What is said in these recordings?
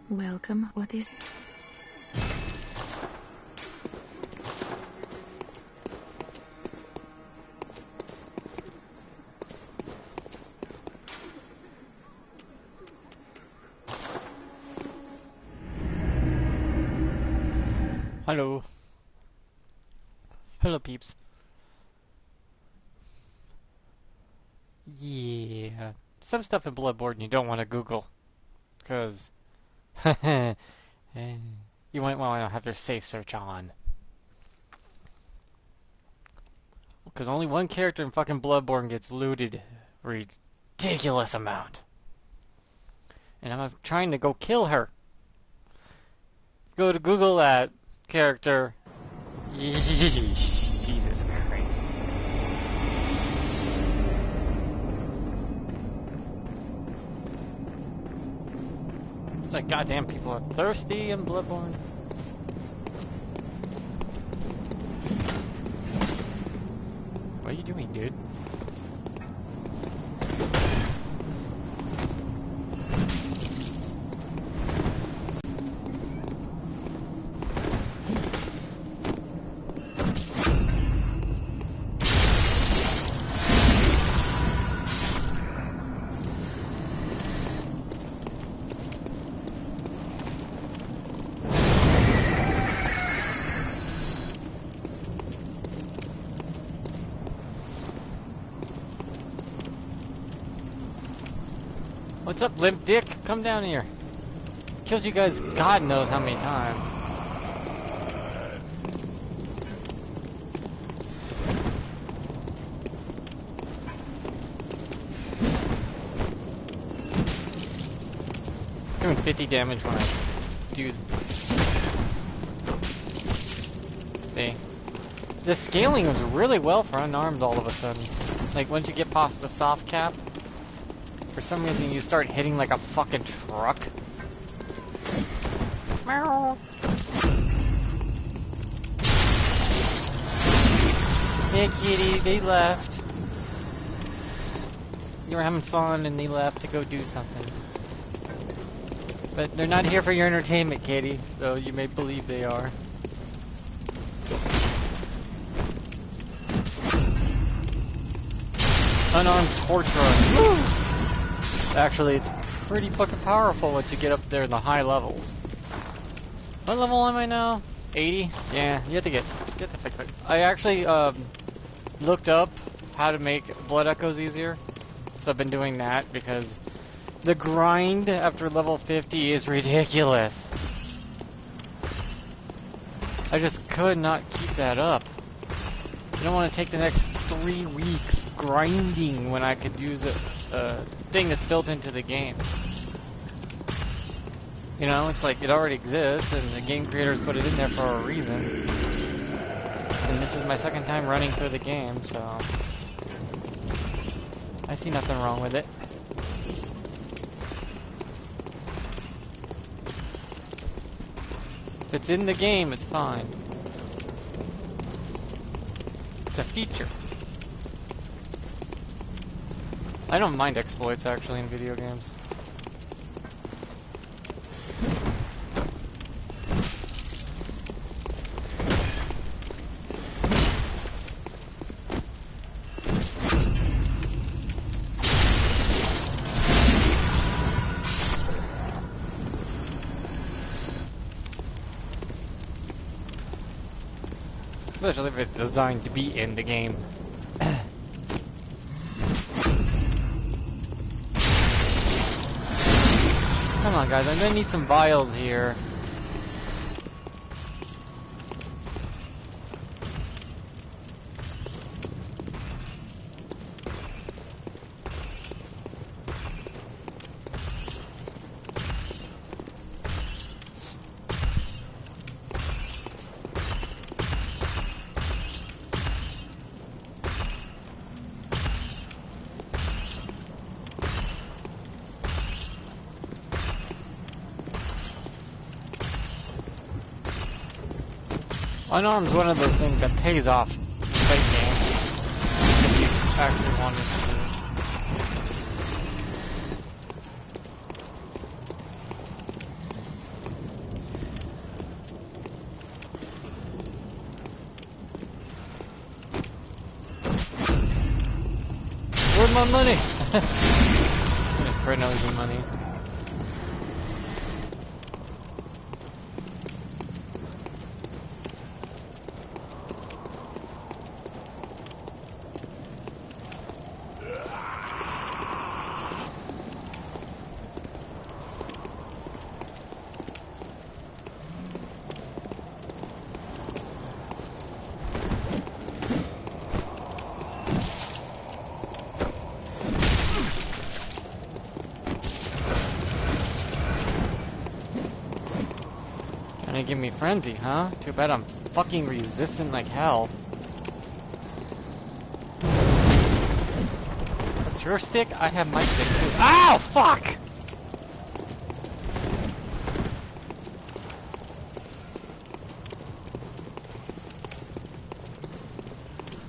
Welcome. What is... Hello. Hello, peeps. Yeah. Some stuff in Bloodborne you don't want to Google. Because... you might want to have your safe search on. Because only one character in fucking Bloodborne gets looted a ridiculous amount. And I'm trying to go kill her. Go to Google that character. Jesus Christ. It's like goddamn people are thirsty in Bloodborne. What are you doing, dude? What's up, limp dick? Come down here. Killed you guys God knows how many times. Doing 50 damage when I do. See? The scaling was really well for unarmed all of a sudden. Like once you get past the soft cap, for some reason you start hitting like a fucking truck. Meow. Yeah, kitty, they left. You were having fun and they left to go do something. But they're not here for your entertainment, kitty, though you may believe they are. Unarmed torture. Woo! Actually, it's pretty fucking powerful once you get up there in the high levels. What level am I now? 80? Yeah, you have to fix it. I actually looked up how to make blood echoes easier. So I've been doing that because the grind after level 50 is ridiculous. I just could not keep that up. I don't want to take the next 3 weeks grinding when I could use a thing that's built into the game. You know, it's like it already exists and the game creators put it in there for a reason. And this is my second time running through the game, so I see nothing wrong with it. If it's in the game, it's fine. It's a feature. I don't mind exploits actually in video games. Especially if it's designed to be in the game. Come on, guys, I'm gonna need some vials here. Unarmed is one of those things that pays off late game if you actually want it to. my money! For nosy money. Give me frenzy, huh? Too bad I'm fucking resistant like hell. That's your stick? I have my stick too. Ow! Fuck!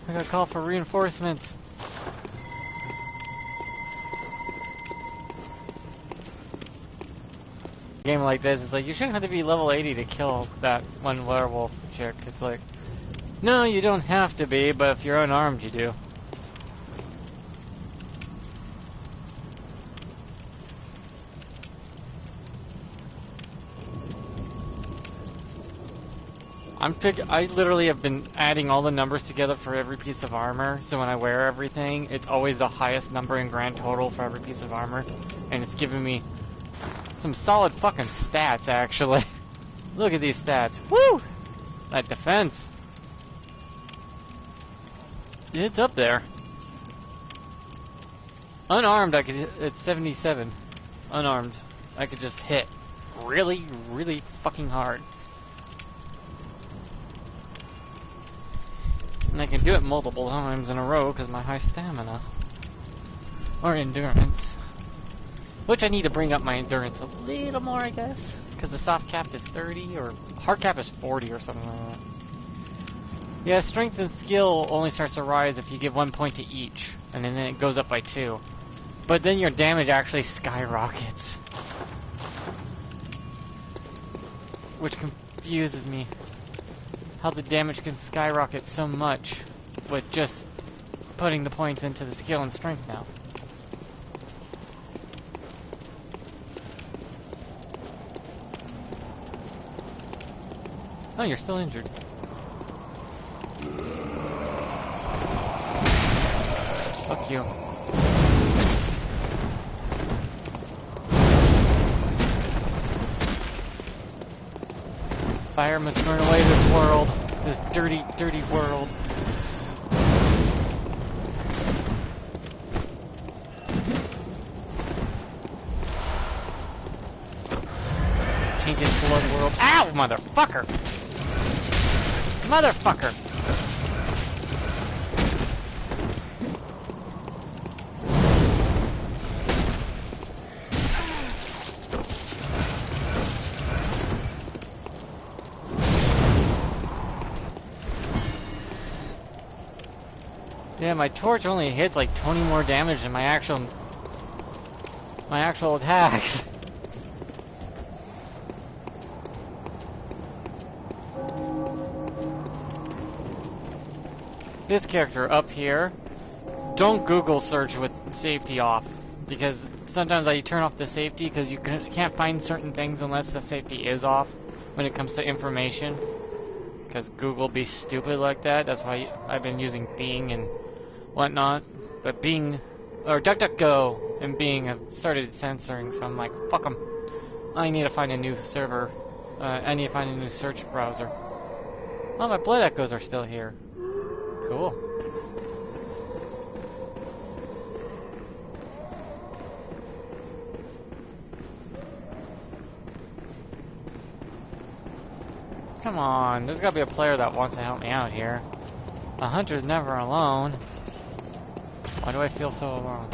I gotta call for reinforcements. Game like this, it's like, you shouldn't have to be level 80 to kill that one werewolf chick. It's like, no, you don't have to be, but if you're unarmed, you do. I literally have been adding all the numbers together for every piece of armor, so when I wear everything, it's always the highest number in grand total for every piece of armor, and it's giving me some solid fucking stats, actually. Look at these stats. Woo! That defense. It's up there. Unarmed, it's 77. Unarmed, I could just hit really, really fucking hard. And I can do it multiple times in a row because my high stamina. Or endurance. Which I need to bring up my endurance a little more, I guess. Because the soft cap is 30, or hard cap is 40 or something like that. Yeah, strength and skill only starts to rise if you give 1 point to each. And then it goes up by 2. But then your damage actually skyrockets. Which confuses me. How the damage can skyrocket so much with just putting the points into the skill and strength now. Oh, you're still injured. Fuck you. Fire must burn away this world. This dirty, dirty world. Tainted blood world. Ow, motherfucker! Motherfucker! Yeah, my torch only hits like 20 more damage than my actual attacks. This character up here, don't Google search with safety off, because sometimes I turn off the safety because you can't find certain things unless the safety is off when it comes to information, because Google be stupid like that. That's why I've been using Bing and whatnot, but Bing, or DuckDuckGo and Bing have started censoring, so I'm like, fuck them. I need to find a new server, I need to find a new search browser. Oh, my blood echoes are still here. Cool. Come on, there's gotta be a player that wants to help me out here. A hunter's never alone. Why do I feel so alone?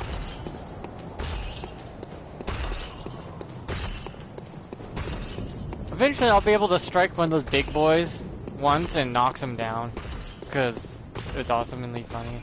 Eventually I'll be able to strike one of those big boys once and knocks him down. Because it's awesomely funny.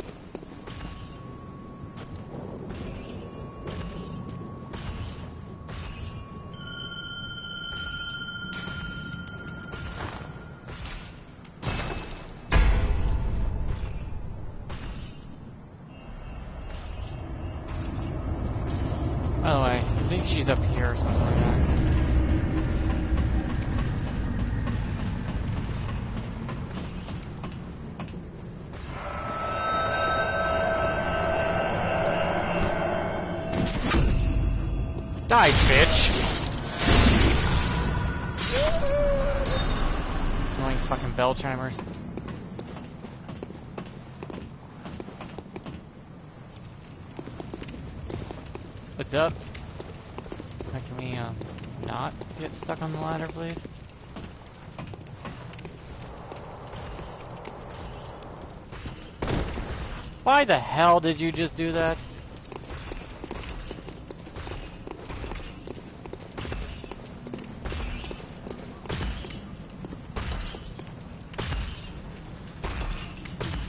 No way. I think she's up here or something like that. Die, bitch! Annoying fucking bell chimers. What's up? Can we, not get stuck on the ladder, please? Why the hell did you just do that?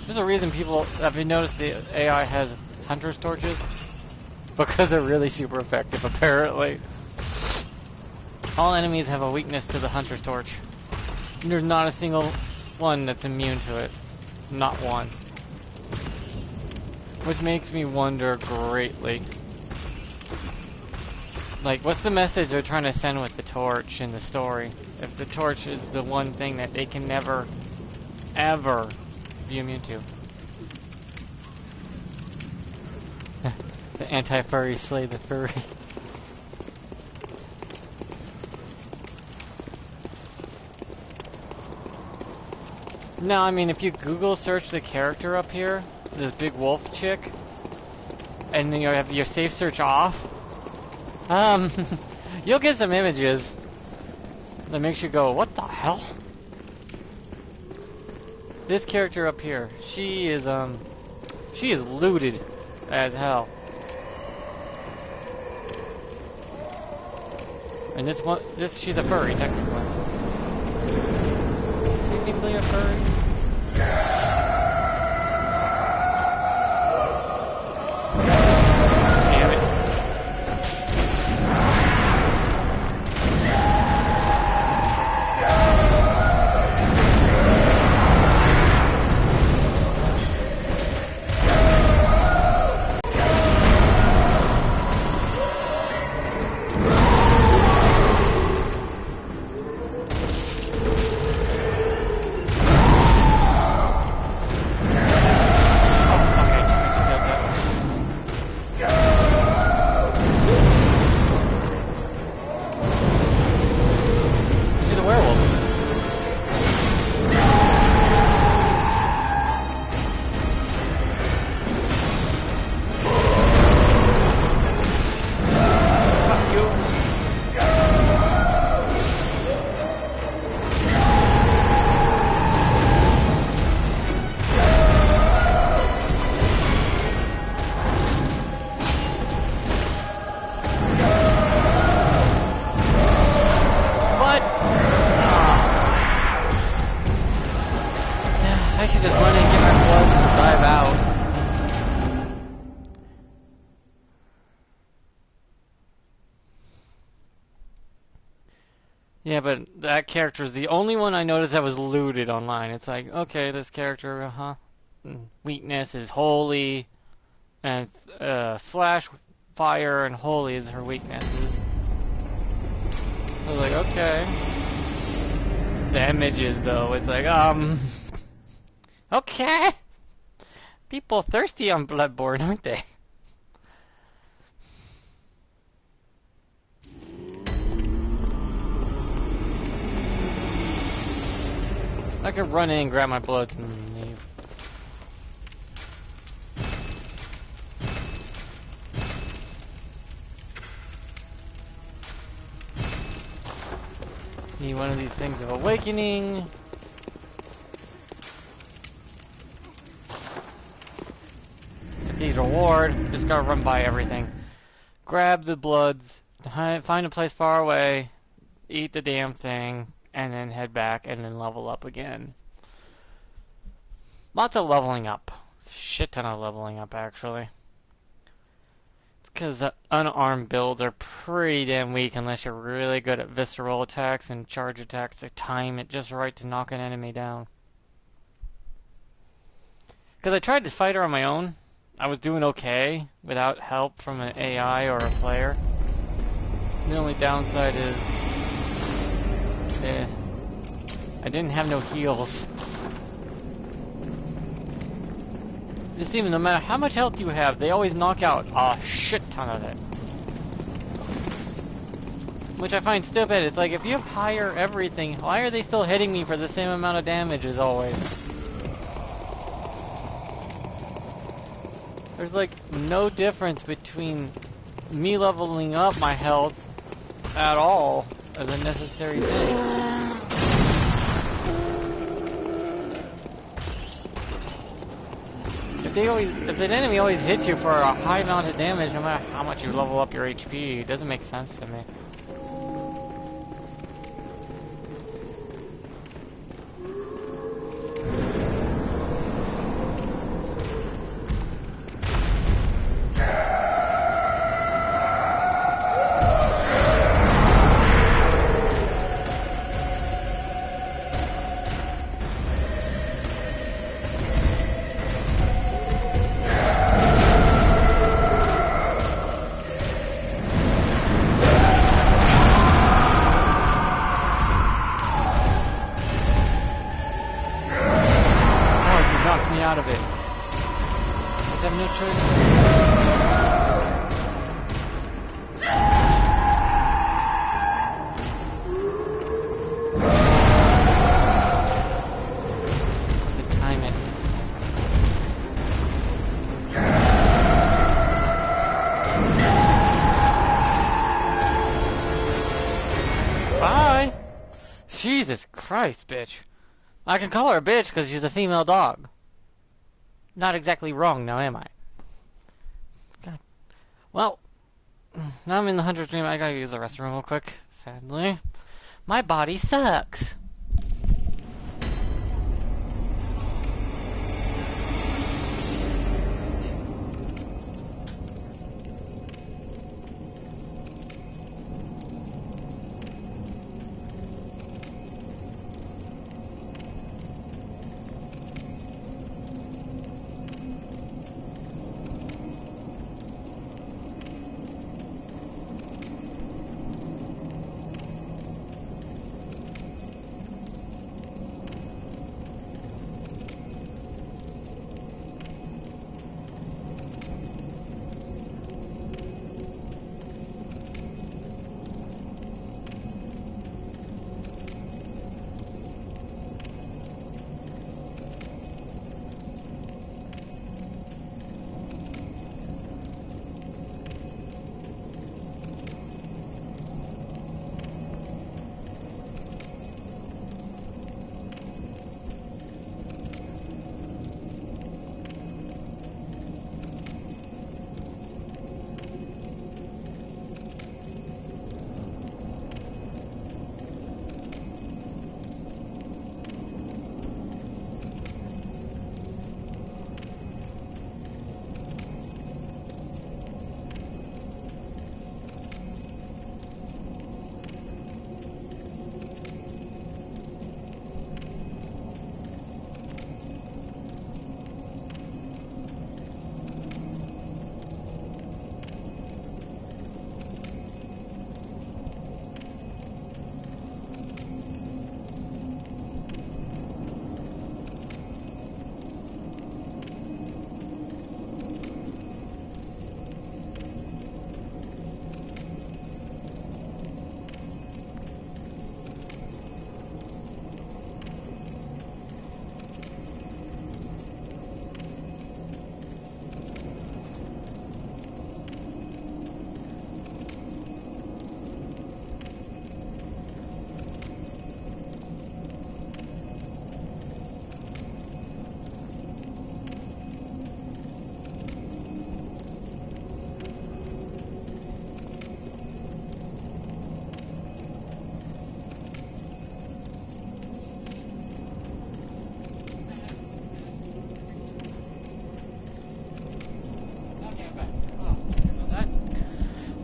There's a reason people, have you noticed the AI has hunter's torches? Because they're really super effective, apparently. All enemies have a weakness to the hunter's torch. And there's not a single one that's immune to it. Not one. Which makes me wonder greatly. Like, what's the message they're trying to send with the torch in the story? If the torch is the one thing that they can never, ever be immune to. The anti-furry slay the furry. Now, I mean, if you Google search the character up here, this big wolf chick, and then you have your safe search off, you'll get some images that makes you go, what the hell? This character up here, she is looted as hell. And she's a furry, technically. Technically a furry? Damn it. Yeah, but that character is the only one I noticed that was looted online. It's like, okay, this character, weakness is holy, and slash fire and holy is her weaknesses. So I was like, okay. The images, though, it's like, okay. People thirsty on Bloodborne, aren't they? I could run in and grab my blood and leave. Need one of these things of awakening. Cathedral Ward. Just gotta run by everything. Grab the bloods. Find a place far away. Eat the damn thing. And then head back and then level up again. Lots of leveling up. Shit ton of leveling up, actually. It's because unarmed builds are pretty damn weak unless you're really good at visceral attacks and charge attacks to time it just right to knock an enemy down. Because I tried to fight her on my own. I was doing okay without help from an AI or a player. The only downside is, I didn't have no heals. Just even no matter how much health you have, they always knock out a shit ton of it. Which I find stupid. It's like, if you have higher everything, why are they still hitting me for the same amount of damage as always? There's like no difference between me leveling up my health at all as a necessary thing. If an enemy always hits you for a high amount of damage, no matter how much you level up your HP, it doesn't make sense to me. Out of it. I have no choice. To time it. Bye. Jesus Christ, bitch. I can call her a bitch because she's a female dog. Not exactly wrong now, am I? God. Well, now I'm in the Hunter's Dream. I gotta use the restroom real quick, sadly. My body sucks.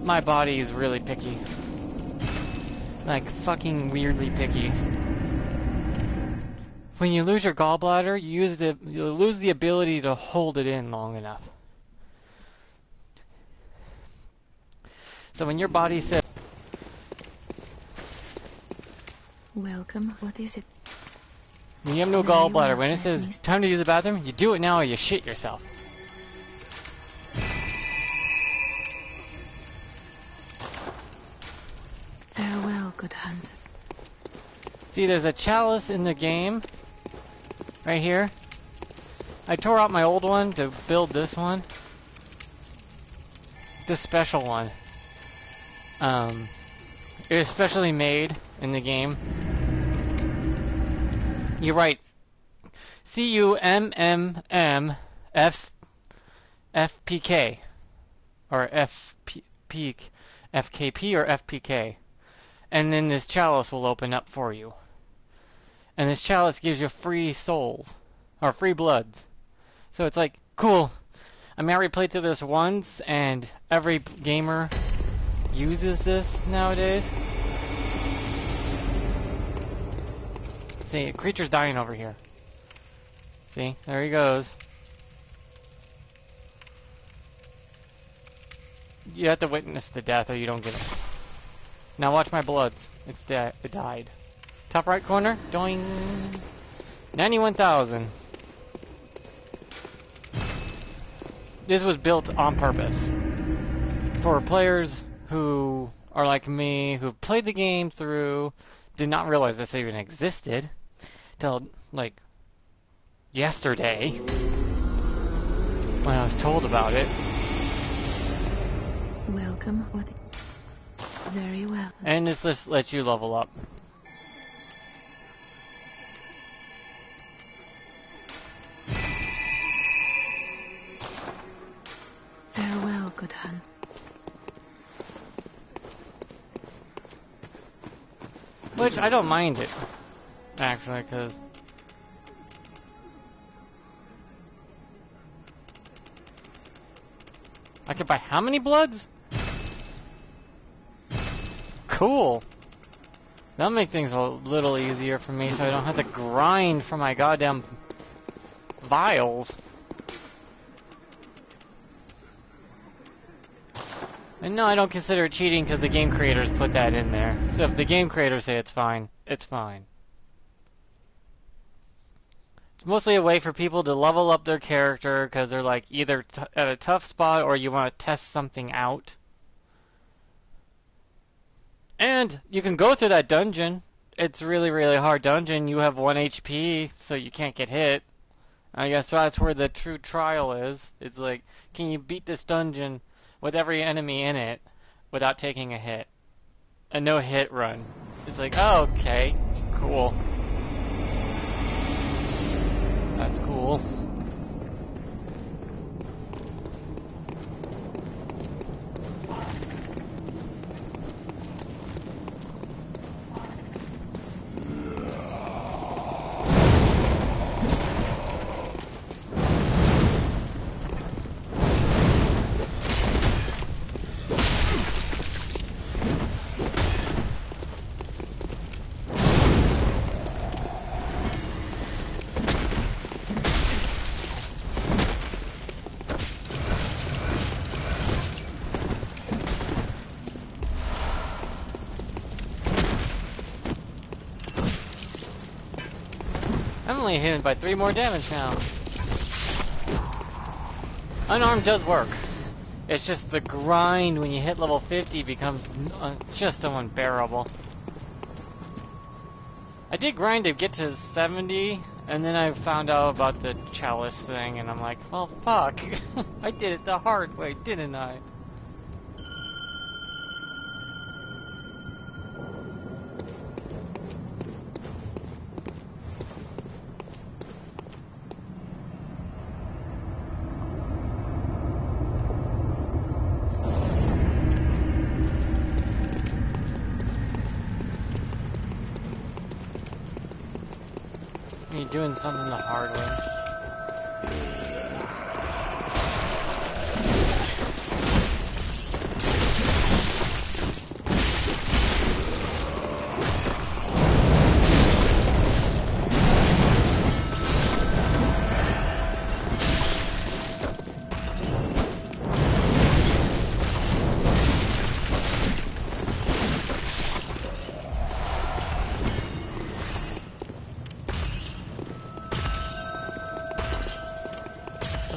My body is really picky. Like, fucking weirdly picky. When you lose your gallbladder, you lose the ability to hold it in long enough. So when your body says, Welcome. What is it? When you have no Very gallbladder, well, when it says please. time to use the bathroom, you do it now or you shit yourself. Farewell, good hunter. See, there's a chalice in the game. Right here. I tore out my old one to build this one. This special one. It was specially made in the game. You write CUMMM or FKP or FPK, and then this chalice will open up for you. And this chalice gives you free souls or free bloods. So it's like cool. I mean, I already played through this once, and every gamer uses this nowadays. See, a creature's dying over here. See, there he goes. You have to witness the death or you don't get it. Now watch my bloods. It's dead. It died. Top right corner. Doing 91,000. This was built on purpose for players who are like me, who've played the game through, did not realize this even existed till like yesterday when I was told about it. Welcome. What? Very well. And this just lets you level up. Farewell, good hunt. Which I don't mind it, actually, because I could buy how many bloods? Cool. That'll make things a little easier for me so I don't have to grind for my goddamn vials. And no, I don't consider it cheating because the game creators put that in there. So if the game creators say it's fine, it's fine. It's mostly a way for people to level up their character because they're like either at a tough spot or you want to test something out. And you can go through that dungeon. It's really, really hard dungeon. You have 1 HP, so you can't get hit. I guess that's where the true trial is. It's like, can you beat this dungeon with every enemy in it without taking a hit? A no-hit run. It's like, oh, okay, cool. That's cool. I'm only hit by 3 more damage now. Unarmed does work. It's just the grind when you hit level 50 becomes just so unbearable. I did grind to get to 70, and then I found out about the chalice thing, and I'm like, well, fuck. I did it the hard way, didn't I? You're doing something the hard way.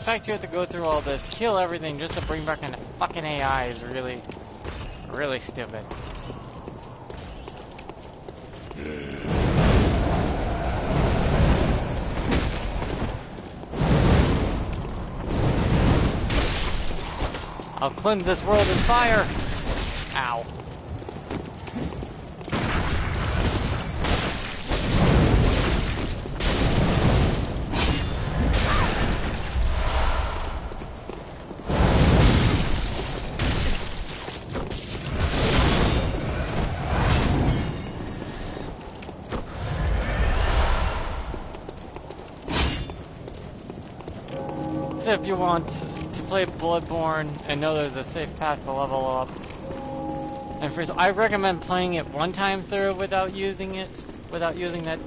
fact you have to go through all this, kill everything just to bring back a fucking AI is really, really stupid. I'll cleanse this world in fire! Ow. So if you want to play Bloodborne and know there's a safe path to level up, and first, I recommend playing it one time through without using it, without using that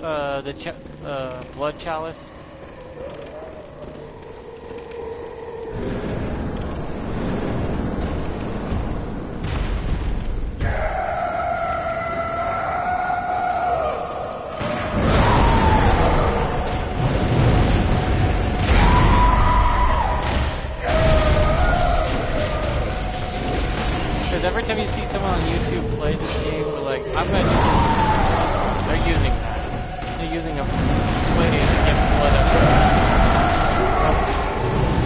blood chalice. Every time you see someone on YouTube play this game, we're like, I'm gonna do this one. They're using that. They're using a way to get blood up.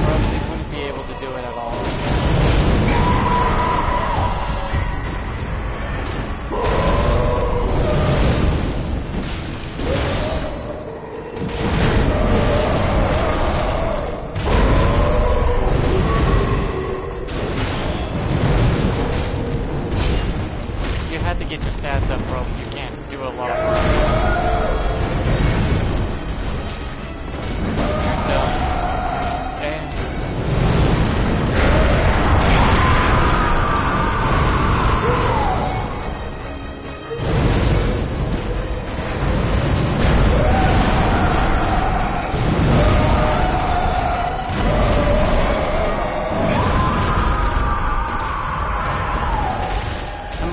Or else they wouldn't be able to do it at all. Get your stats up or else you can't do a lot of work.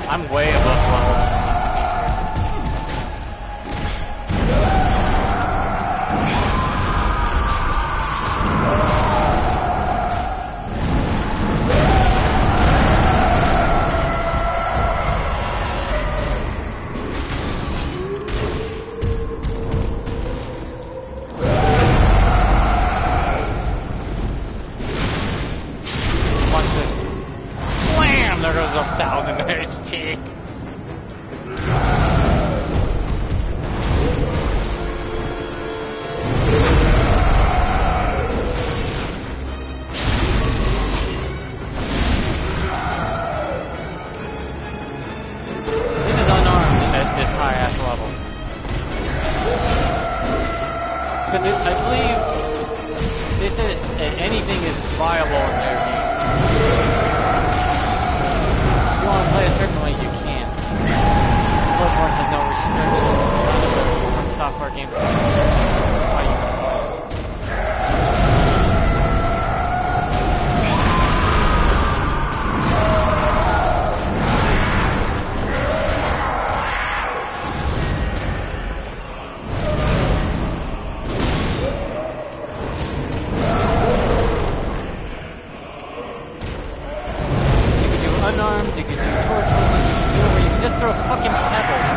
I'm way above level. Watch this. Slam! There goes 1,000 HP. This is unarmed at this high-ass level. Because I believe they said anything is viable in their game. If you want to play a certain way, you can. Bloodborne has no restrictions on software games. How you can play. Unarmed, you can do torch weapons, you can do it where you can just throw fucking pebbles.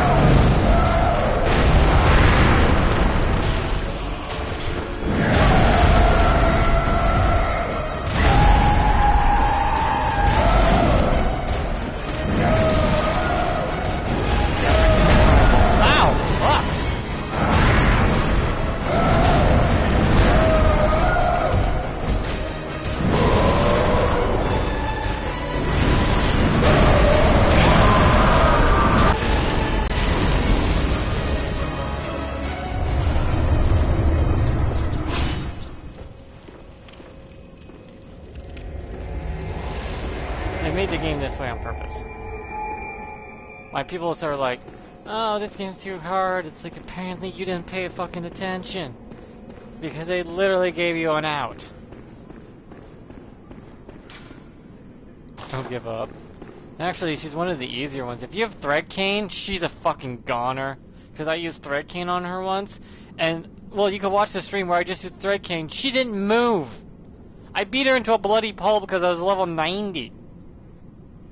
They made the game this way on purpose. Why people are like, oh, this game's too hard. It's like, apparently you didn't pay fucking attention. Because they literally gave you an out. Don't give up. Actually, she's one of the easier ones. If you have Thread Cane, she's a fucking goner. Because I used Thread Cane on her once. And, well, you could watch the stream where I just used Thread Cane. She didn't move. I beat her into a bloody pulp because I was level 90.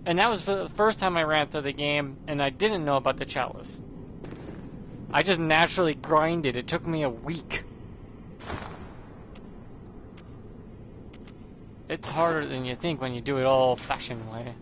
And that was for the first time I ran through the game, and I didn't know about the chalice. I just naturally grinded. It took me a week. It's harder than you think when you do it old-fashioned way.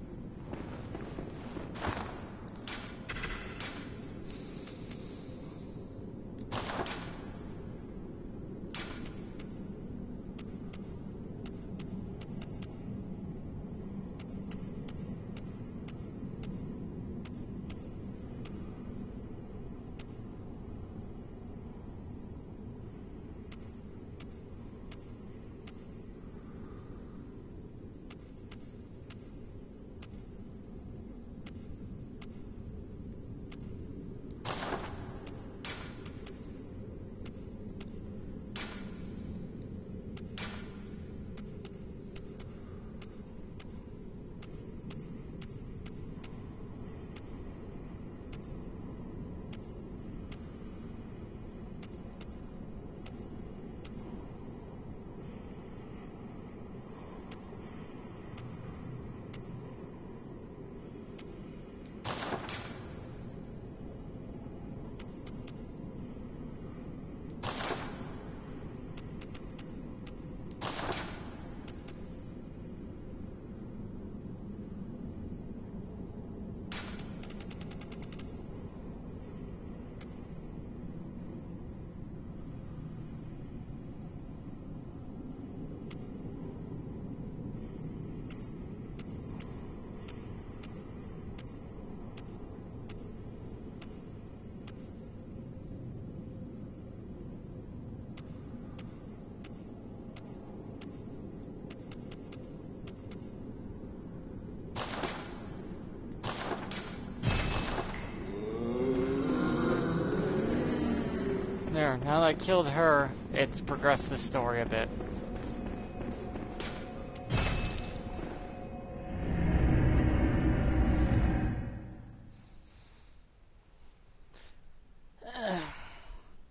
There, now that I killed her, it's progressed the story a bit.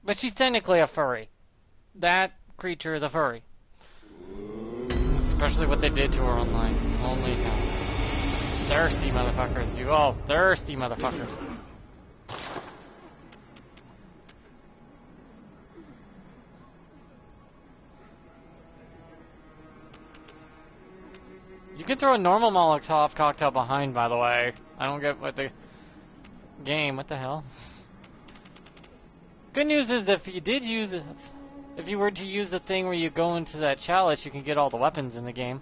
But she's technically a furry. That creature is a furry. Especially what they did to her online. Holy hell. Thirsty motherfuckers. You all thirsty motherfuckers. You can throw a normal Molotov cocktail behind, by the way. I don't get what the game. What the hell? Good news is if you did use it, if you were to use the thing where you go into that chalice, you can get all the weapons in the game.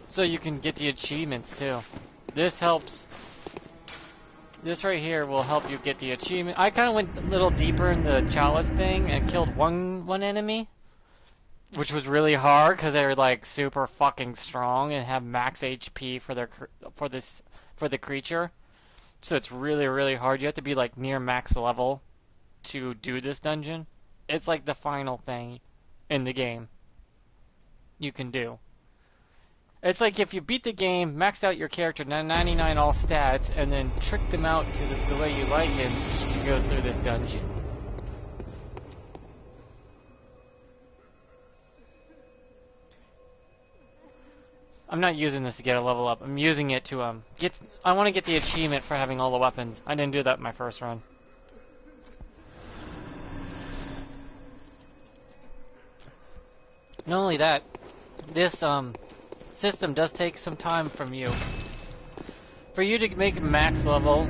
So you can get the achievements too. This helps. This right here will help you get the achievement. I kind of went a little deeper in the chalice thing and killed one enemy, which was really hard because they were like super fucking strong and have max HP for their for the creature. So it's really, really hard. You have to be like near max level to do this dungeon. It's like the final thing in the game you can do. It's like if you beat the game, maxed out your character 99 all stats, and then trick them out to the way you like it, and you can go through this dungeon. I'm not using this to get a level up. I'm using it to get. I want to get the achievement for having all the weapons. I didn't do that in my first run. Not only that, this system does take some time from you. For you to make a max level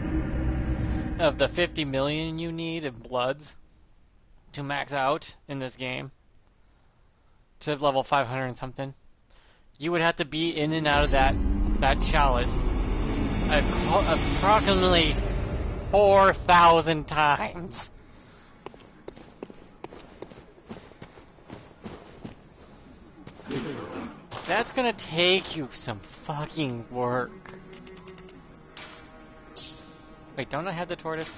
of the 50 million you need in bloods to max out in this game to level 500 and something, you would have to be in and out of that chalice approximately 4,000 times. That's gonna take you some fucking work. Wait, don't I have the tortoise?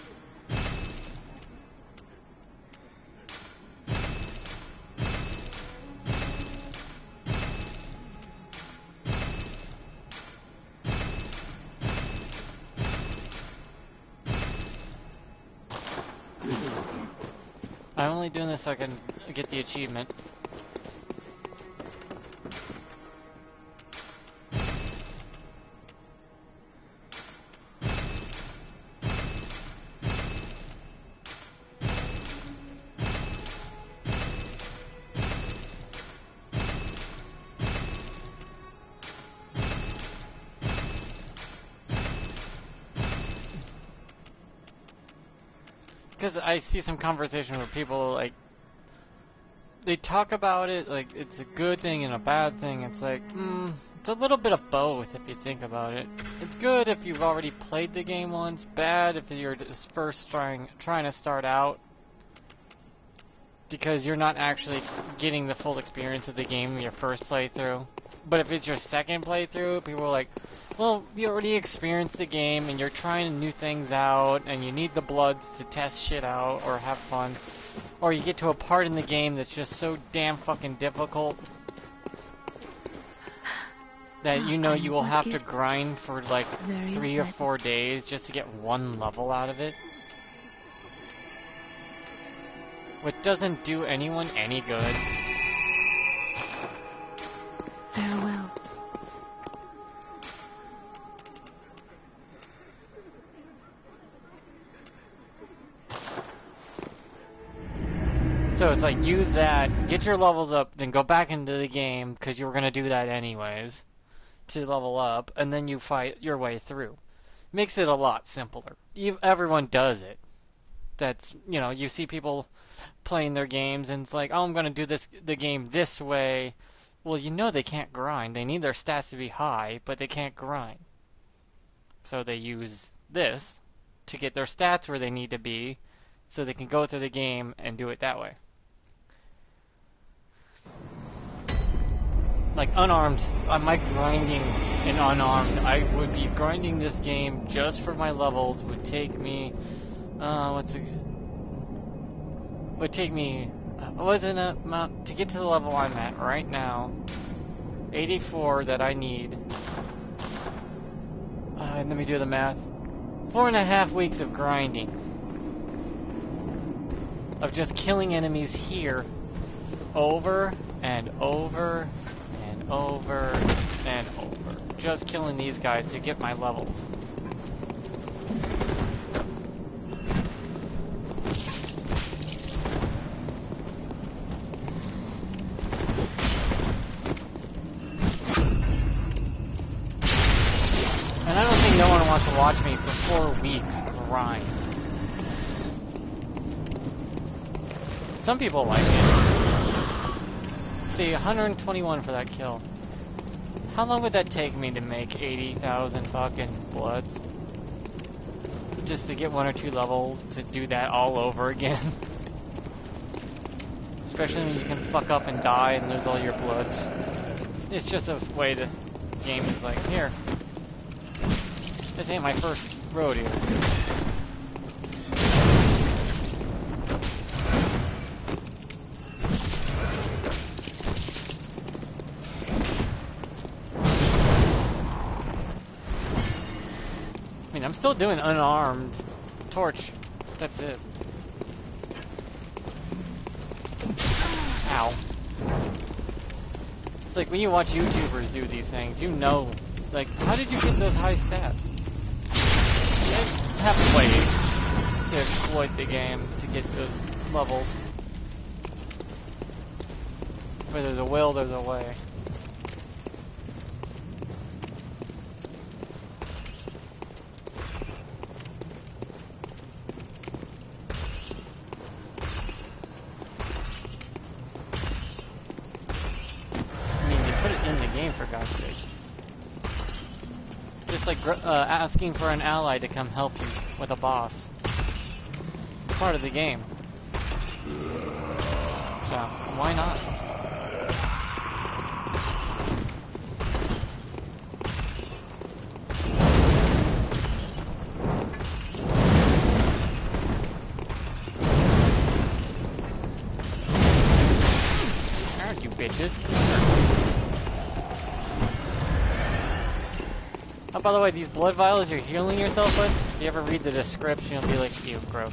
I only doing this so I can get the achievement. Because I see some conversation where people, like, they talk about it like it's a good thing and a bad thing. It's like, it's a little bit of both if you think about it. It's good if you've already played the game once, bad if you're just first trying to start out. Because you're not actually getting the full experience of the game in your first playthrough. But if it's your second playthrough, people are like, well, you already experienced the game and you're trying new things out and you need the bloods to test shit out or have fun. Or you get to a part in the game that's just so damn fucking difficult that you know you will have to grind for like 3 or 4 days just to get one level out of it. Which doesn't do anyone any good. Farewell. So it's like, use that, get your levels up, then go back into the game, because you were going to do that anyways, to level up, and then you fight your way through. Makes it a lot simpler. Everyone does it. That's, you know, you see people playing their games, and it's like, oh, I'm going to do the game this way. Well, you know they can't grind. They need their stats to be high, but they can't grind. So they use this to get their stats where they need to be, so they can go through the game and do it that way. Like unarmed, my grinding in unarmed, I would be grinding this game just for my levels, would take me, would take me, wasn't an amount, to get to the level I'm at right now, 84 that I need, and let me do the math, 4.5 weeks of grinding, of just killing enemies here, over and over and over and over. Just killing these guys to get my levels. And I don't think no one wants to watch me for 4 weeks grind. Some people like it. See, 121 for that kill. How long would that take me to make 80,000 fucking bloods? Just to get 1 or 2 levels to do that all over again? Especially when you can fuck up and die and lose all your bloods. It's just a way the game is like, here. This ain't my first rodeo. I'm still doing unarmed torch. That's it. Ow. It's like when you watch YouTubers do these things, you know, like, how did you get those high stats? They have ways to exploit the game to get those levels. Where there's a will, there's a way. For God's sakes. Just like asking for an ally to come help you with a boss. It's part of the game. So, why not? Alright, you bitches. Oh, by the way, these blood vials you're healing yourself with, if you ever read the description, you'll be like, ew, gross.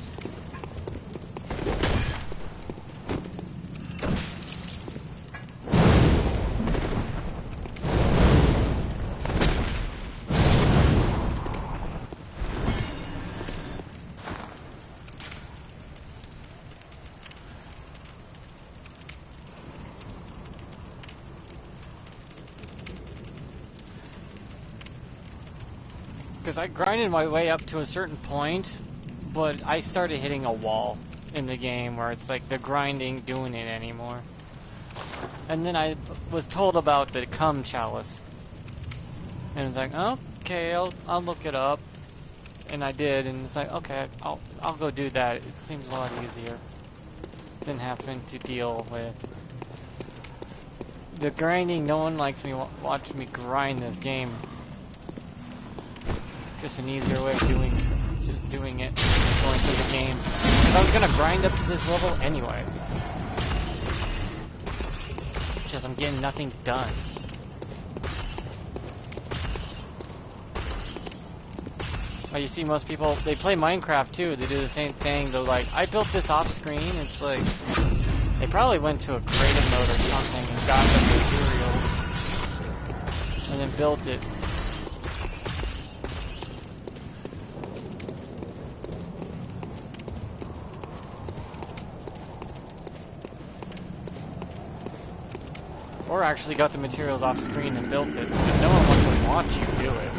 Because I grinded my way up to a certain point, but I started hitting a wall in the game where it's like the grinding doing it anymore. And then I was told about the cum chalice. And it's like, okay, I'll look it up. And I did, and it's like, okay, I'll go do that. It seems a lot easier than having to deal with the grinding. No one likes me watching me grind this game. Just an easier way of doing it, going through the game. If I was gonna grind up to this level anyways. Just I'm getting nothing done. Oh, you see most people, they play Minecraft too, they do the same thing. They're like, I built this off screen. It's like, they probably went to a creative mode or something and got the materials and then built it. Or actually got the materials off screen and built it, because no one wants to watch you do it.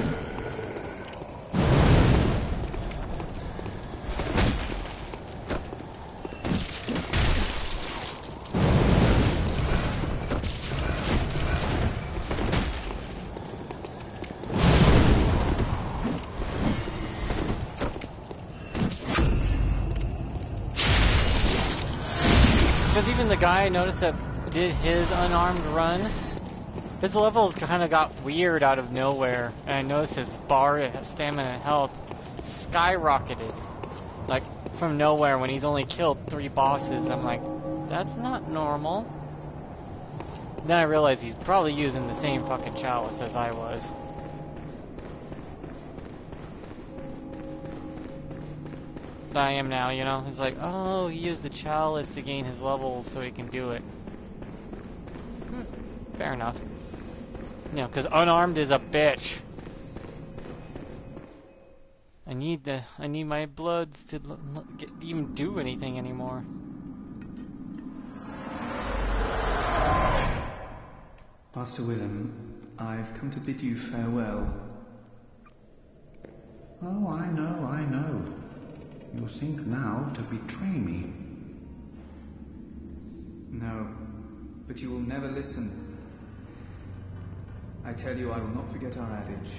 Because even the guy I noticed that did his unarmed run, his levels kind of got weird out of nowhere, and I noticed his bar, stamina, and health skyrocketed, like from nowhere when he's only killed 3 bosses. I'm like, that's not normal. Then I realized he's probably using the same fucking chalice as I was. I am now, you know? It's like, oh, he used the chalice to gain his levels so he can do it. Fair enough. You know, because unarmed is a bitch. I need my bloods to even do anything anymore. Master Willem, I've come to bid you farewell. Oh, I know. You think now to betray me. No, but you will never listen. I tell you, I will not forget our adage.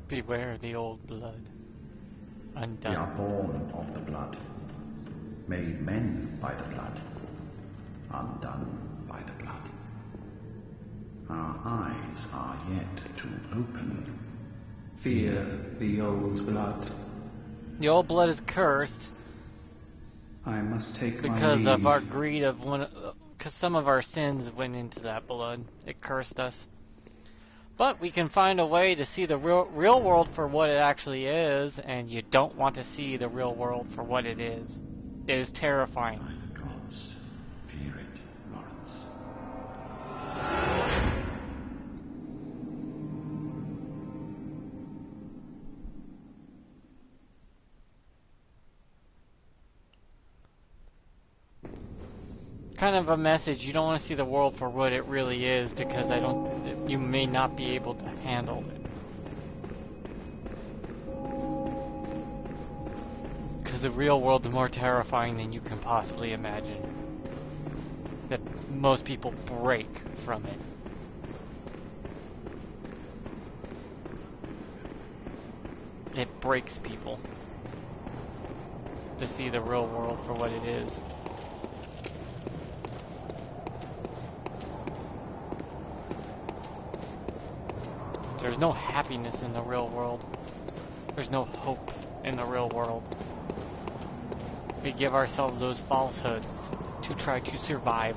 Beware the old blood. Undone. We are born of the blood, made men by the blood, undone by the blood. Our eyes are yet to open. Fear the old blood. The old blood is cursed. I must take my because leave. of our greed of because some of our sins went into that blood. It cursed us. But we can find a way to see the real world for what it actually is, and you don't want to see the real world for what it is. It is terrifying. By the gods, fear it, Lawrence. Kind of a message. You don't want to see the world for what it really is, because you may not be able to handle it. Because the real world is more terrifying than you can possibly imagine. That most people break from it. It breaks people to see the real world for what it is. There's no happiness in the real world. There's no hope in the real world. We give ourselves those falsehoods to try to survive.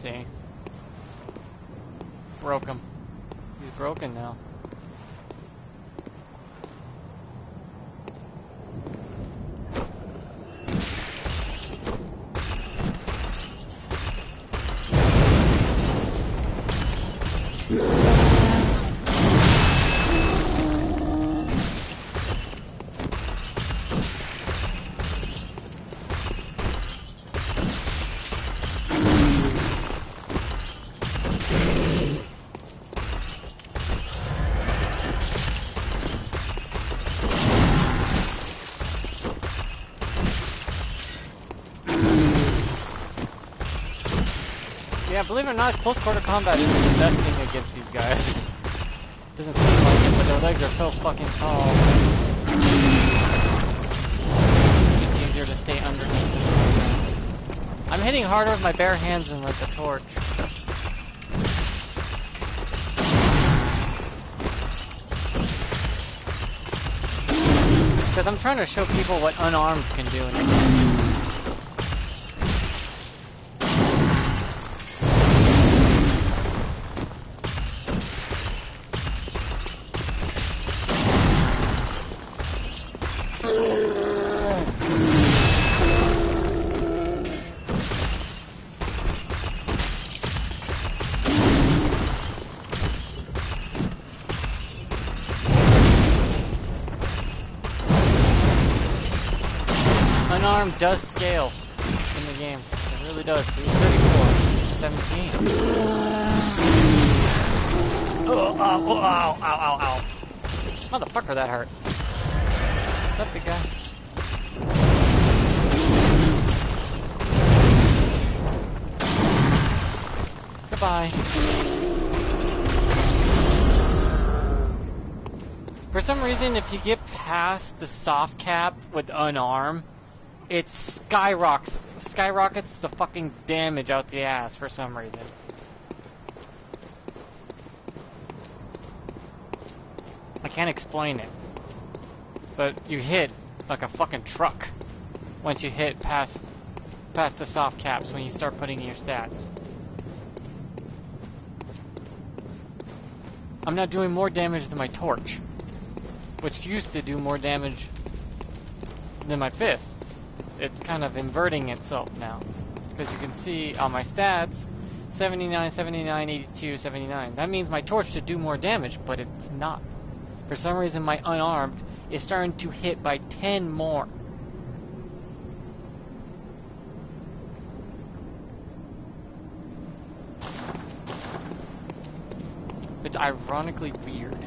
See? Broke him. He's broken now. Yeah, believe it or not, close quarter combat isn't the best thing against these guys. Doesn't seem like it, but their legs are so fucking tall. It's easier to stay underneath them. I'm hitting harder with my bare hands than with the torch. Because I'm trying to show people what unarmed can do in the game. Unarmed does scale in the game. It really does. See, 34, 17. Oh, ow, ow, ow, ow, ow. Motherfucker, that hurt. What's up, big guy? Goodbye. For some reason, if you get past the soft cap with unarmed, it skyrockets the fucking damage out the ass for some reason. I can't explain it. But you hit like a fucking truck once you hit past the soft caps when you start putting in your stats. I'm now doing more damage than my torch, which used to do more damage than my fists. It's kind of inverting itself now. Because you can see on my stats, 79, 79, 82, 79. That means my torch should do more damage, but it's not. For some reason, my unarmed is starting to hit by 10 more. It's ironically weird.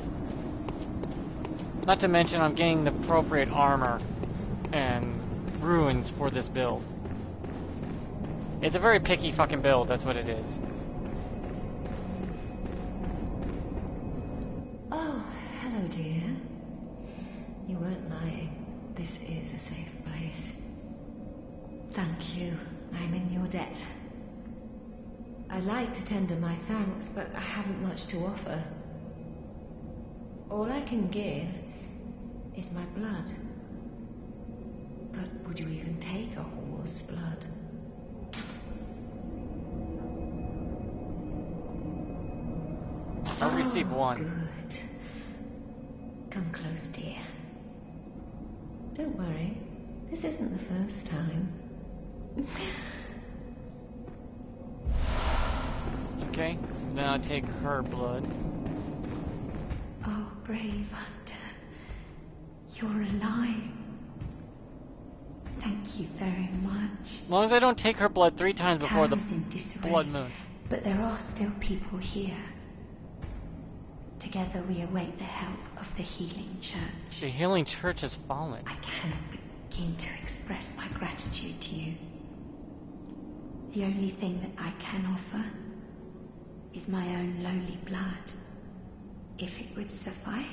Not to mention I'm getting the appropriate armor and ruins for this build. It's a very picky fucking build, that's what it is. Oh, hello, dear. You weren't lying. This is a safe place. Thank you. I'm in your debt. I'd like to tender my thanks, but I haven't much to offer. All I can give is my blood. But would you even take a horse blood? I'll receive one. Good. Come close, dear. Don't worry. This isn't the first time. Okay, then I'll take her blood. Oh, brave hunter. You're alive. Thank you very much. As long as I don't take her blood 3 times before the Town's in disarray, blood moon. But there are still people here. Together we await the help of the healing church. The healing church has fallen. I cannot begin to express my gratitude to you. The only thing that I can offer is my own lowly blood, if it would suffice.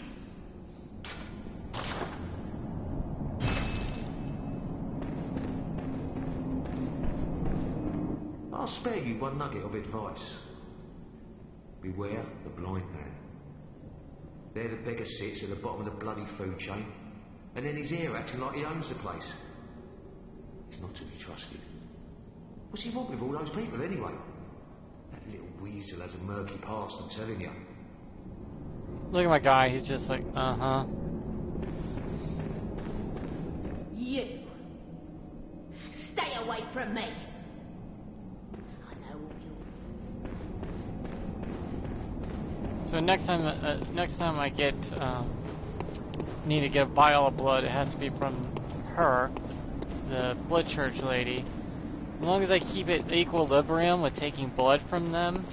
I'll spare you one nugget of advice. Beware the blind man. There the beggar sits at the bottom of the bloody food chain, and then he's here acting like he owns the place. He's not to be trusted. What's he want with all those people anyway? That little weasel has a murky past, I'm telling you. Look at my guy, he's just like, uh-huh. You! Stay away from me! I know all you... So next time I get, need to get a vial of blood, it has to be from her, the blood church lady. As long as I keep it equilibrium with taking blood from them,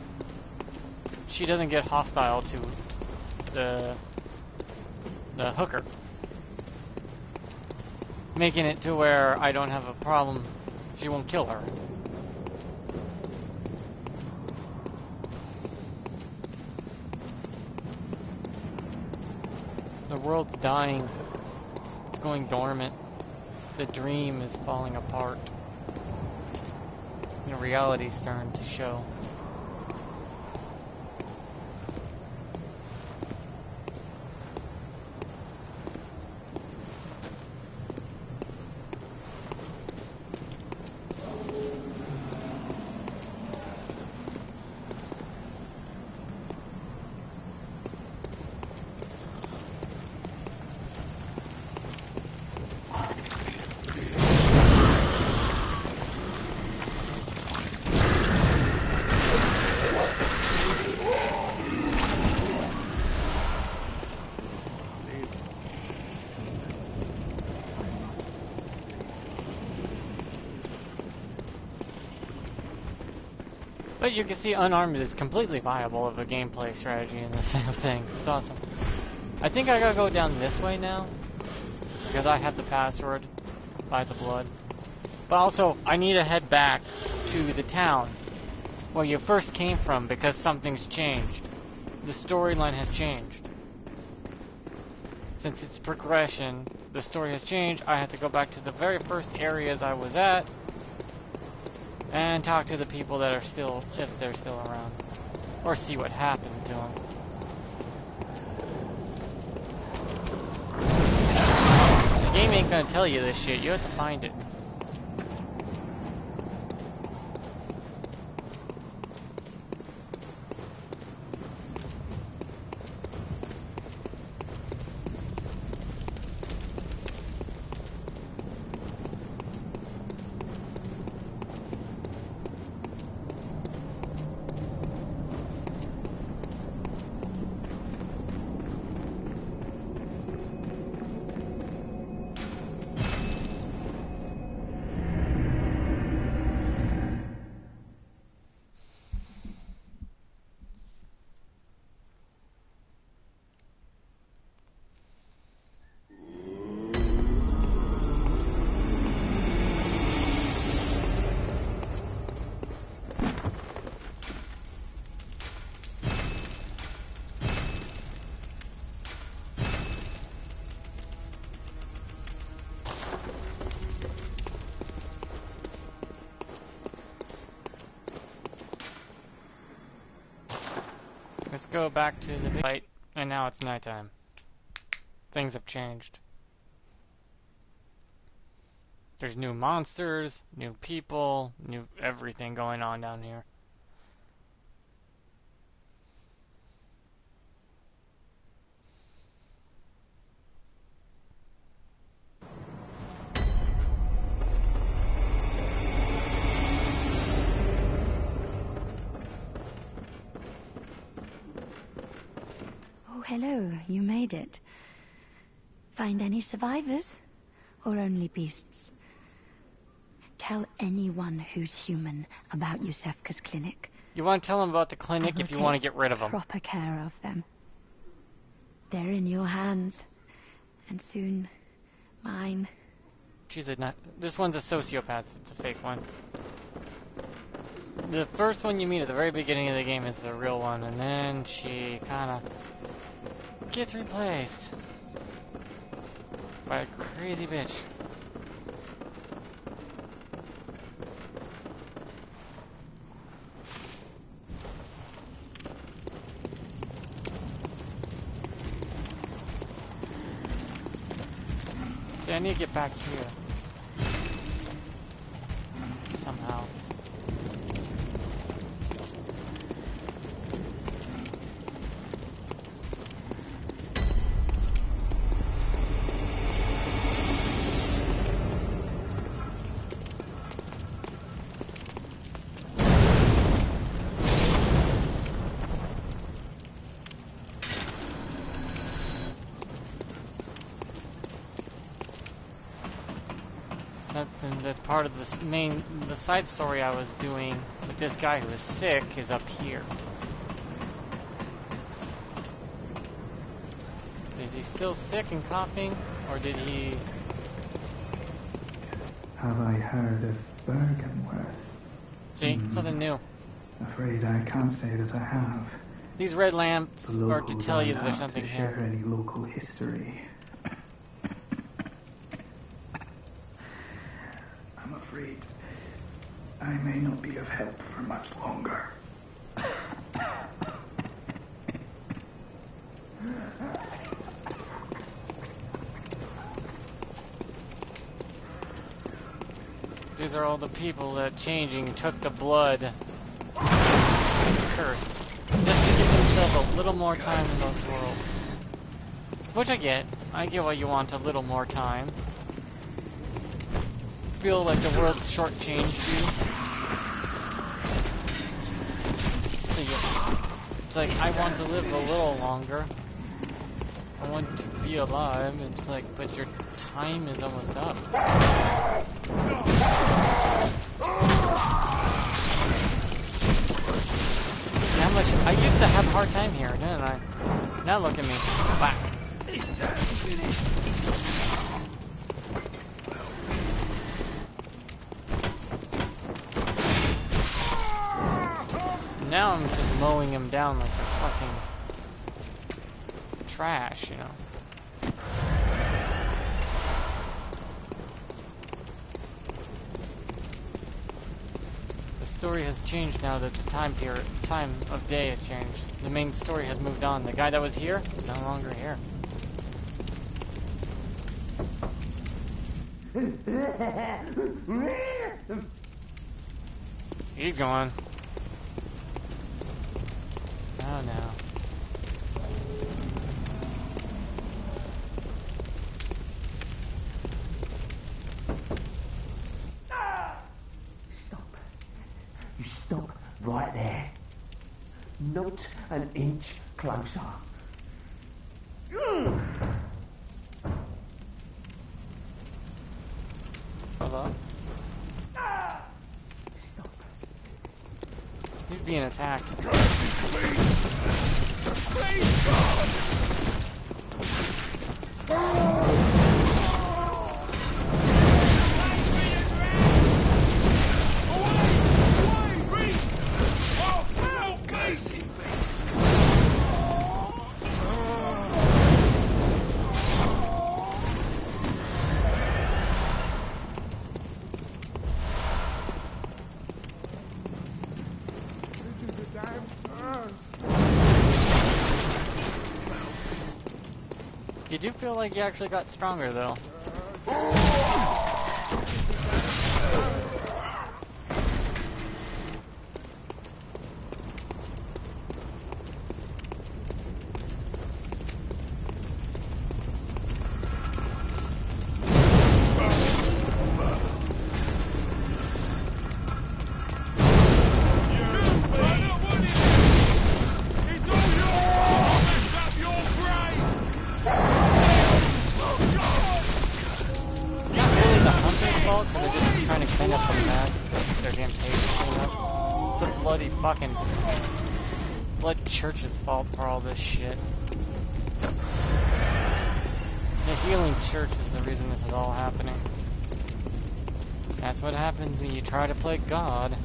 she doesn't get hostile to the hooker. Making it to where I don't have a problem, she won't kill her. The world's dying. It's going dormant. The dream is falling apart. And reality's starting to show. But you can see unarmed is completely viable of a gameplay strategy in this thing. It's awesome. I think I gotta go down this way now, because I have the password by the blood. But also, I need to head back to the town where you first came from, because something's changed. The storyline has changed. Since it's progression, the story has changed. I have to go back to the very first areas I was at and talk to the people that are still, if they're still around, or see what happened to them. The game ain't gonna tell you this shit. You have to find it. Let's go back to the fight, and now it's nighttime. Things have changed. There's new monsters, new people, new everything going on down here. Oh, hello. You made it. Find any survivors? Or only beasts? Tell anyone who's human about Yusefka's clinic. You want to tell them about the clinic if you want to get rid of them. Proper care of them. They're in your hands. And soon, mine. She's a this one's a sociopath. It's a fake one. The first one you meet at the very beginning of the game is the real one, and then she kind of gets replaced by a crazy bitch. See, I need to get back here somehow. That's part of the side story I was doing with this guy who is sick is up here. Is he still sick and coughing, or did he... Have I heard of Bergenworth? See? Something new. Afraid I can't say that I have. These red lamps The are to locals tell you aren't there's apt something to share here. any local history. I'm afraid I may not be of help for much longer. These are all the people that changing took the blood. Cursed. Just to give themselves a little more time in this world. Which I get. I get why you want a little more time. Feel like the world's shortchanged you. So it's like, I want to live a little longer. I want to be alive. It's like, but your time is almost up. How much I used to have a hard time here, didn't I? Now look at me. Wow. Now I'm just mowing him down like fucking trash, you know. The story has changed now that the time of day has changed. The main story has moved on. The guy that was here, no longer here. He's gone. Oh no. Stop right there. Not an inch closer. Hello? Stop. He's being attacked. You do feel like you actually got stronger, though. Fucking Blood Church's fault for all this shit. The Healing Church is the reason this is all happening. That's what happens when you try to play God.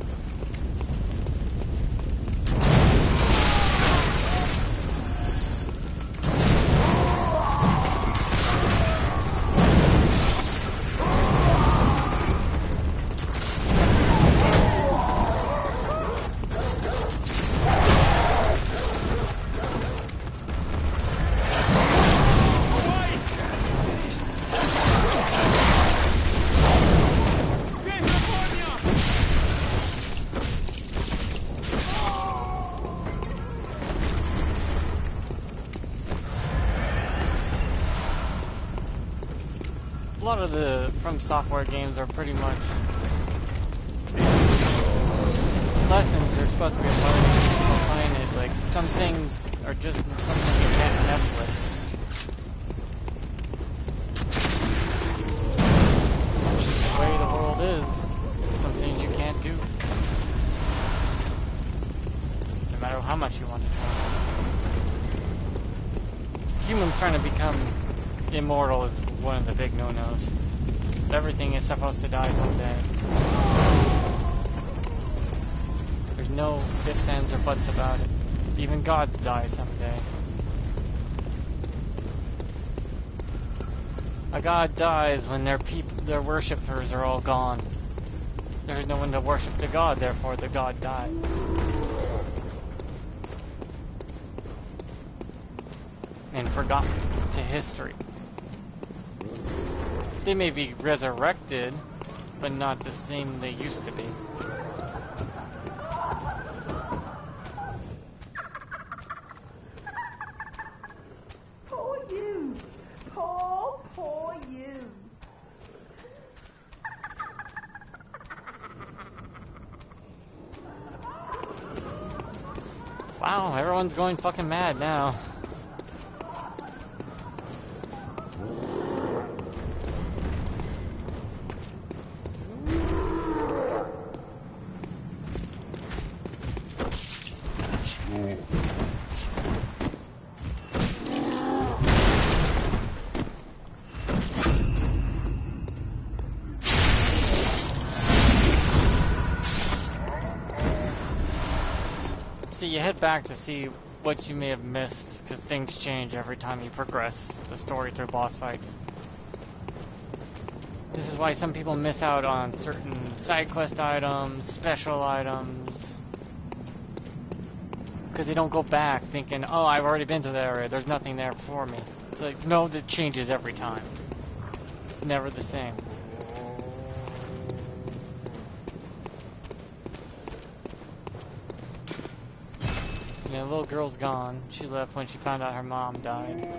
A lot of the From Software games are pretty much lessons are supposed to be learning for playing it. Like, some things are just something you can't mess with. That's just the way the world is. Some things you can't do. No matter how much you want to try. Humans trying to become immortal is one of the big no-nos. Everything is supposed to die someday. There's no ifs, ands, or buts about it. Even gods die someday. A god dies when their worshippers are all gone. There's no one to worship the god, therefore the god dies. And forgotten to history. They may be resurrected, but not the same they used to be. Poor you. Poor you. Wow, everyone's going fucking mad now. So you head back to see what you may have missed, because things change every time you progress the story through boss fights. This is why some people miss out on certain side quest items, special items, because they don't go back thinking, oh, I've already been to that area, there's nothing there for me. It's like, no, that changes every time. It's never the same. Yeah, the little girl's gone. She left when she found out her mom died.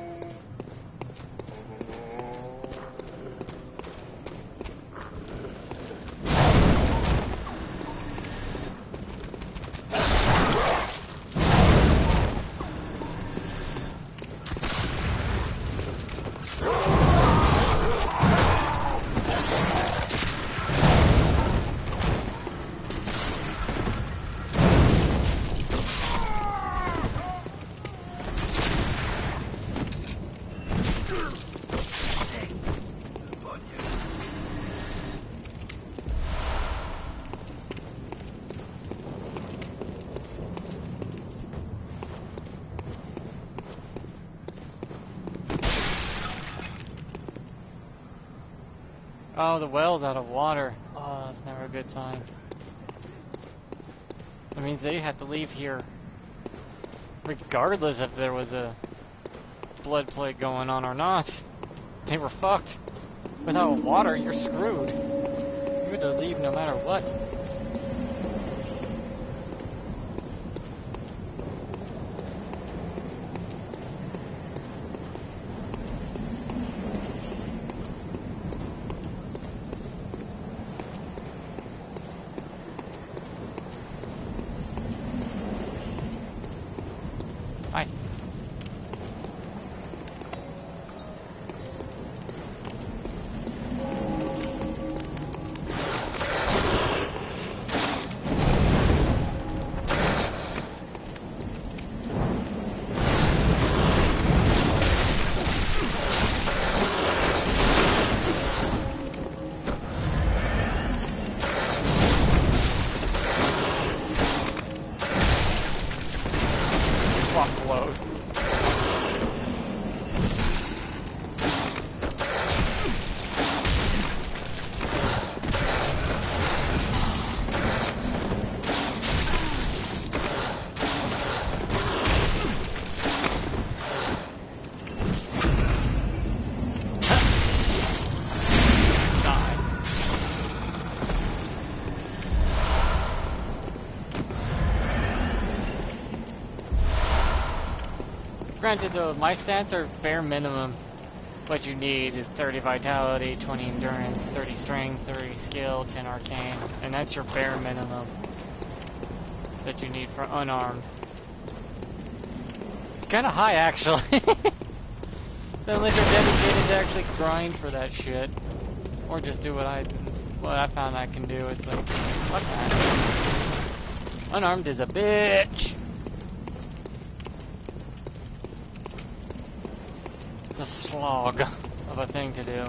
Oh, the well's out of water. Oh, that's never a good sign. That means they have to leave here. Regardless if there was a blood plague going on or not. They were fucked. Without water, you're screwed. You had to leave no matter what. Hi. Swap blows. Granted though, my stats are bare minimum. What you need is 30 vitality, 20 endurance, 30 strength, 30 skill, 10 arcane, and that's your bare minimum that you need for unarmed. Kinda high actually. So unless you're dedicated to actually grind for that shit, or just do what I found I can do, it's like, fuck that. Unarmed is a bitch. It's a slog of a thing to do.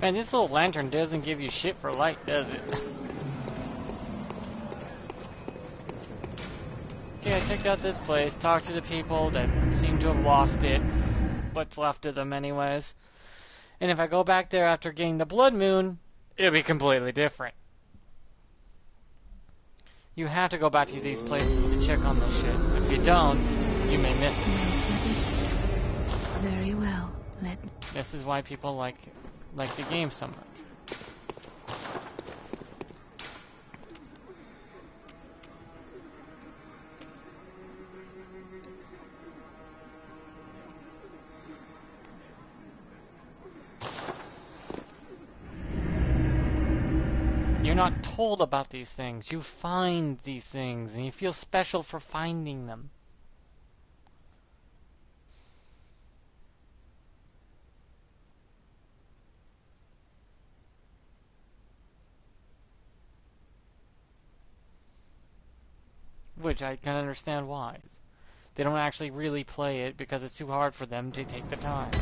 Man, this little lantern doesn't give you shit for light, does it? Okay, I checked out this place, talked to the people that seem to have lost it. What's left of them anyways. And if I go back there after getting the blood moon, it'll be completely different. You have to go back to these places to check on this shit. If you don't, you may miss it. Very well. This is why people like the game so much. You're not told about these things. You find these things, and you feel special for finding them. Which I can understand why. They don't actually really play it because it's too hard for them to take the time.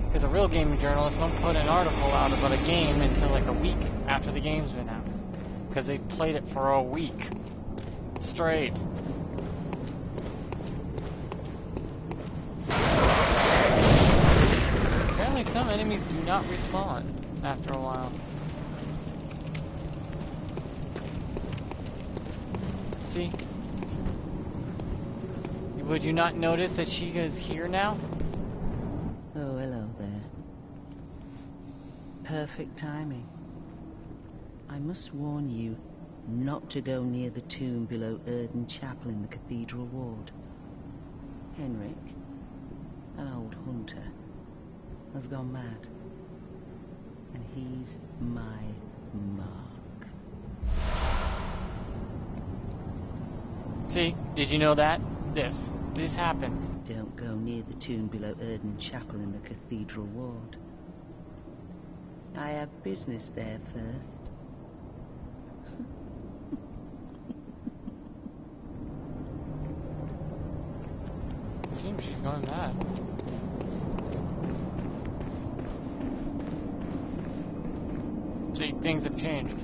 Because a real gaming journalist won't put an article out about a game until like a week after the game's been out. Because they played it for a week straight. Apparently some enemies do not respawn after a while. See? Would you not notice that she is here now? Oh, hello there. Perfect timing. I must warn you not to go near the tomb below Erden Chapel in the Cathedral Ward. Henrik, an old hunter, has gone mad. And he's my mark. See? Did you know that? This happens. Don't go near the tomb below Erden Chapel in the Cathedral Ward. I have business there first. Seems she's going mad. See, things have changed.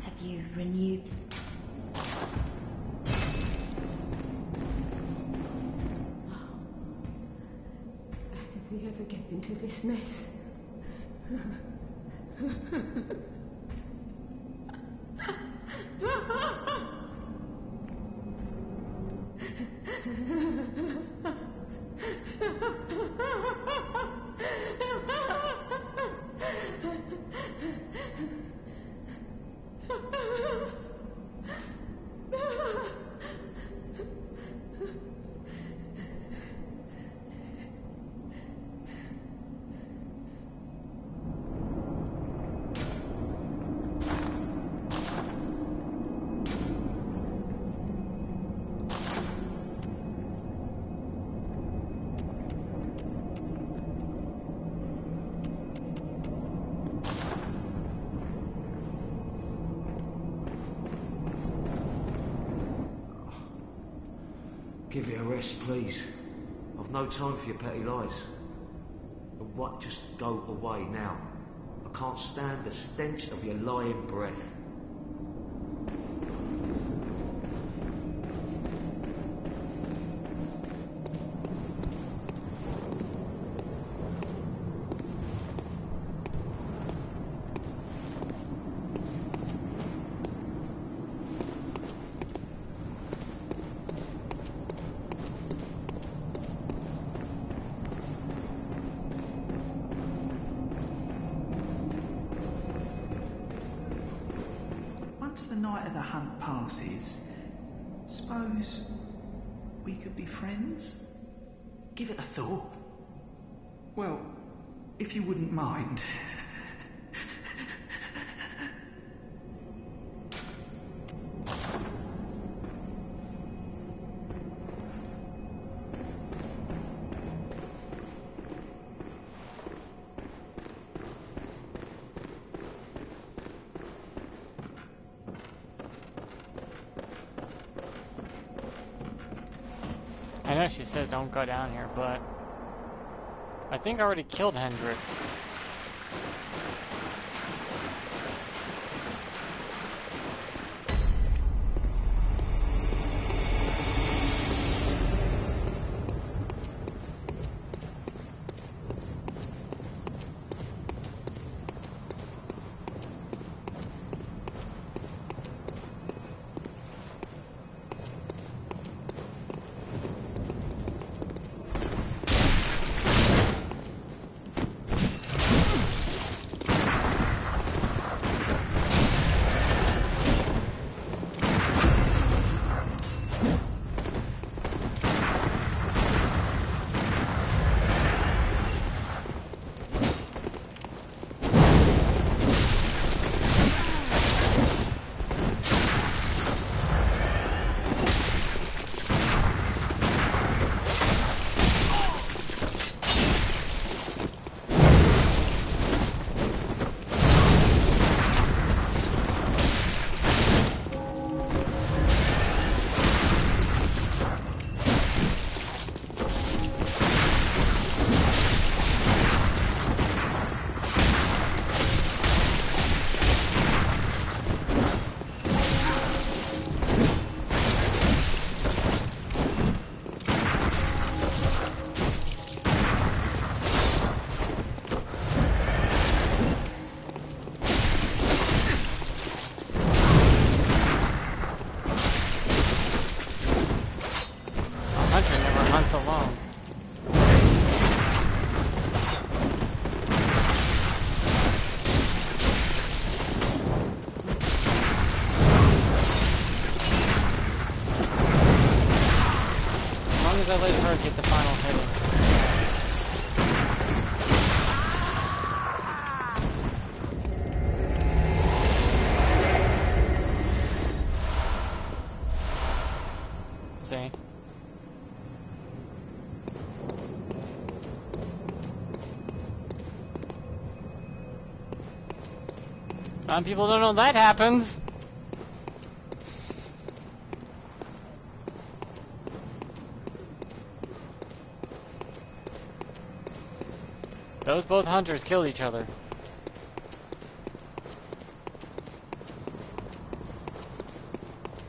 Have you renewed? How did we ever get into this mess? Give it a rest, please. I've no time for your petty lies. And what? Just go away now. I can't stand the stench of your lying breath. Once the night of the hunt passes, suppose we could be friends? Give it a thought. Well, if you wouldn't mind. know she said don't go down here, but I think I already killed Hendrik. Alone. As long as I let her get the final hit. See? People don't know that happens. Those both hunters killed each other.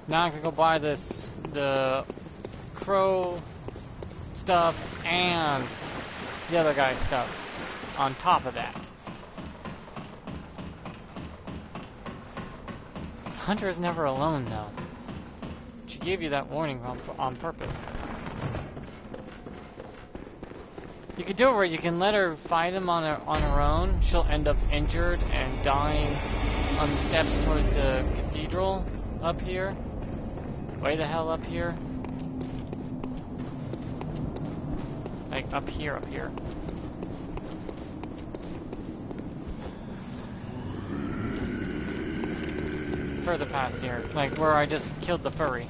Now I can go buy the crow stuff and the other guy's stuff on top of that. Hunter is never alone, though. She gave you that warning on purpose. You could do it where you can let her fight him on her own. She'll end up injured and dying on the steps towards the cathedral up here. Way the hell up here. Like up here. Further past here, like where I just killed the furry.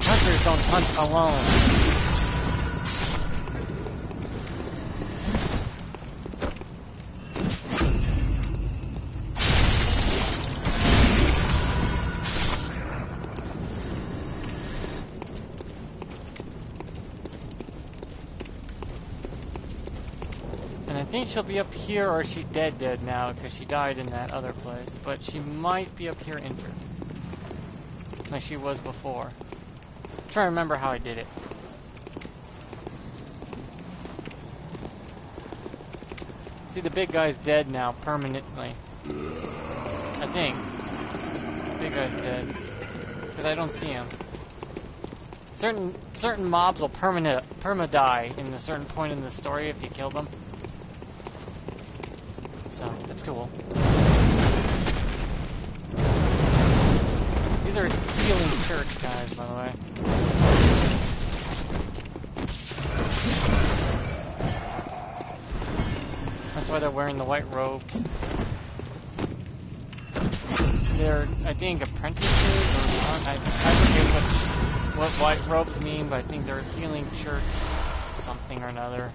Hunters don't hunt alone. I think she'll be up here, or she's dead now because she died in that other place. But she might be up here injured, like she was before. I'm trying to remember how I did it. See, the big guy's dead now permanently. I think the big guy's dead because I don't see him. Certain mobs will perma die in a certain point in the story if you kill them. So, that's cool. These are healing church guys, by the way. That's why they're wearing the white robes. They're, I think, apprentices, or I forget what white robes mean, but I think they're healing church something or another.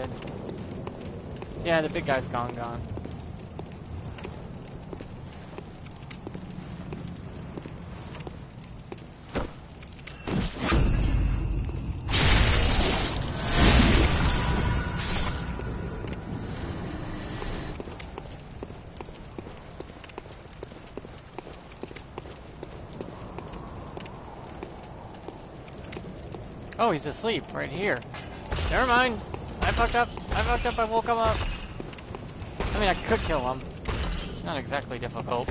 dead. Yeah, the big guy's gone. Oh, he's asleep right here. Never mind. I fucked up. I woke him up. I mean, I could kill him. It's not exactly difficult.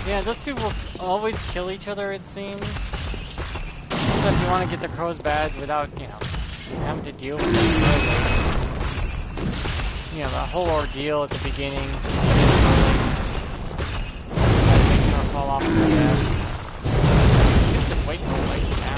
Yeah, those two will always kill each other, it seems. So if you want to get the crow's badge without, you know, having to deal with it, you know, the whole ordeal at the beginning, making her fall off her bed. Just wait for it right now.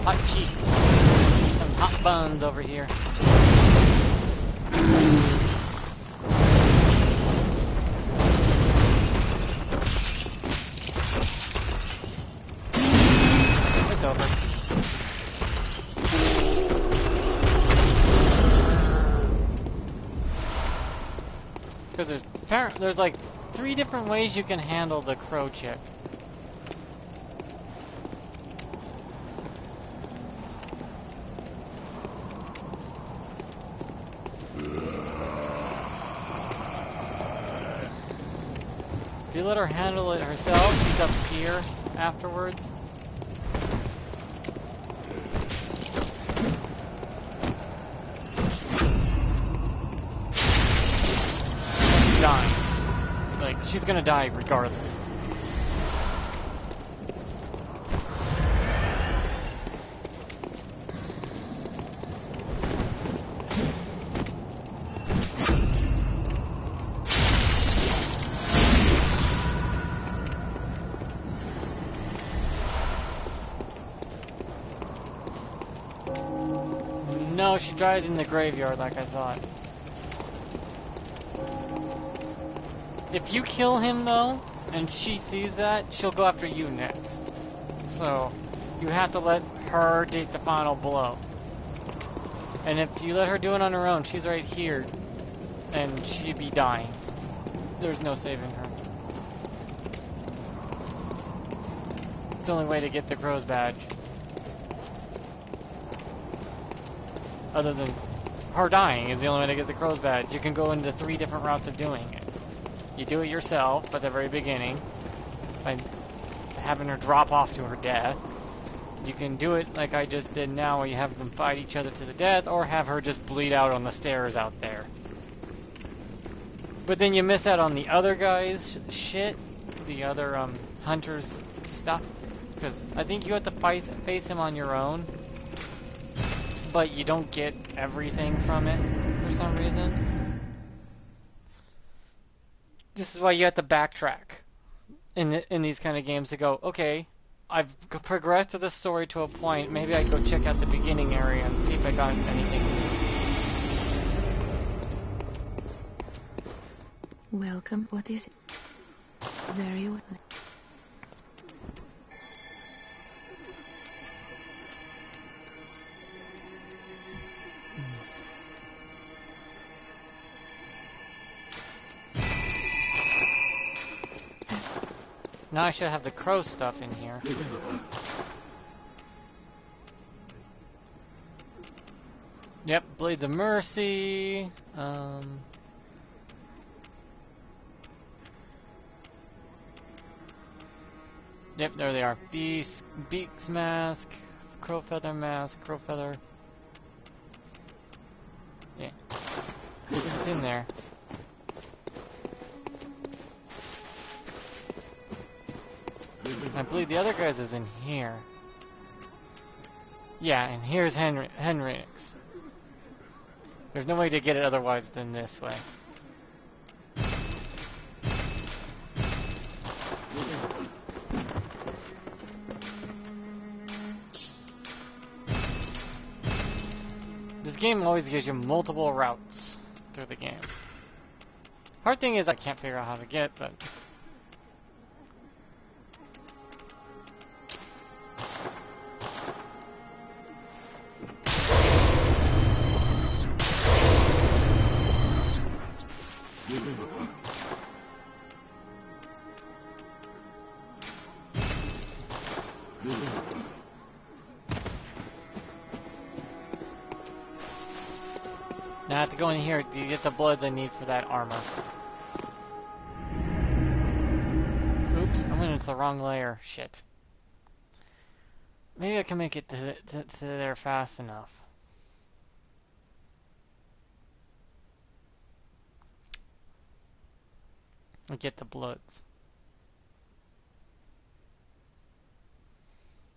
Hot cheeks. Some hot buns over here. It's over. Because there's like 3 different ways you can handle the crow chick. If you let her handle it herself, she's up here afterwards. She's dying. Like, she's gonna die regardless. No, she died in the graveyard like I thought. If you kill him though, and she sees that, she'll go after you next. So, you have to let her take the final blow. And if you let her do it on her own, she's right here, and she'd be dying. There's no saving her. It's the only way to get the crow's badge. Other than her dying is the only way to get the crow's badge. You can go into 3 different routes of doing it. You do it yourself at the very beginning by having her drop off to her death. You can do it like I just did now, where you have them fight each other to the death, or have her just bleed out on the stairs out there. But then you miss out on the other guy's shit, the other hunter's stuff, because I think you have to face him on your own, but you don't get everything from it for some reason. This is why you have to backtrack in these kind of games to go, okay, I've progressed to the story to a point, maybe I go check out the beginning area and see if I got anything new. Welcome. What is it? Very well. Now I should have the crow stuff in here. Yep, Blades of Mercy. Yep, there they are. Beaks mask, crow feather mask, crow feather. Yeah, it's in there. I believe the other guy's is in here. Yeah, and here's Henrik's. There's no way to get it otherwise than this way. This game always gives you multiple routes through the game. Hard thing is I can't figure out how to get, but... Now I have to go in here to get the bloods I need for that armor. Oops, I went into the wrong layer. Shit. Maybe I can make it to there fast enough. And get the bloods.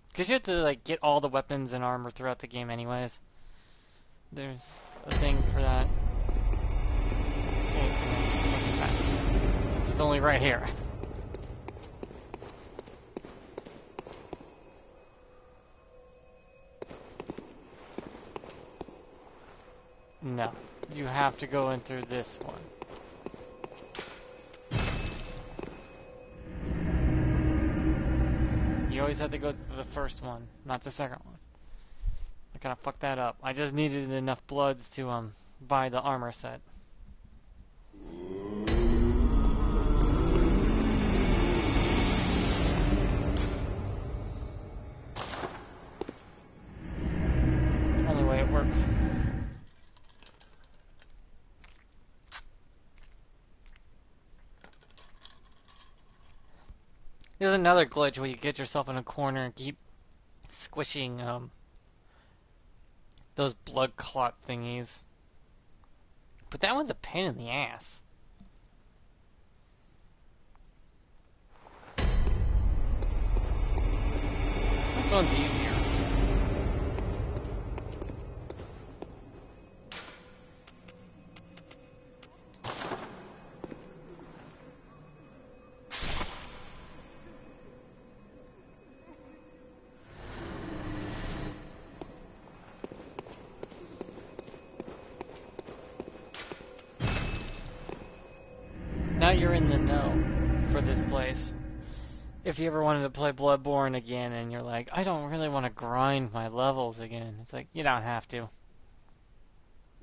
Because you have to like get all the weapons and armor throughout the game anyways. There's a thing for that. Since it's only right here. No, you have to go in through this one. You always have to go through the first one, not the second one. I kind of fucked that up. I just needed enough bloods to buy the armor set. Only way it works. There's another glitch where you get yourself in a corner and keep squishing those blood clot thingies. But that one's a pain in the ass. This one's easier. Now you're in the know for this place. If you ever wanted to play Bloodborne again and you're like, I don't really want to grind my levels again. It's like, you don't have to.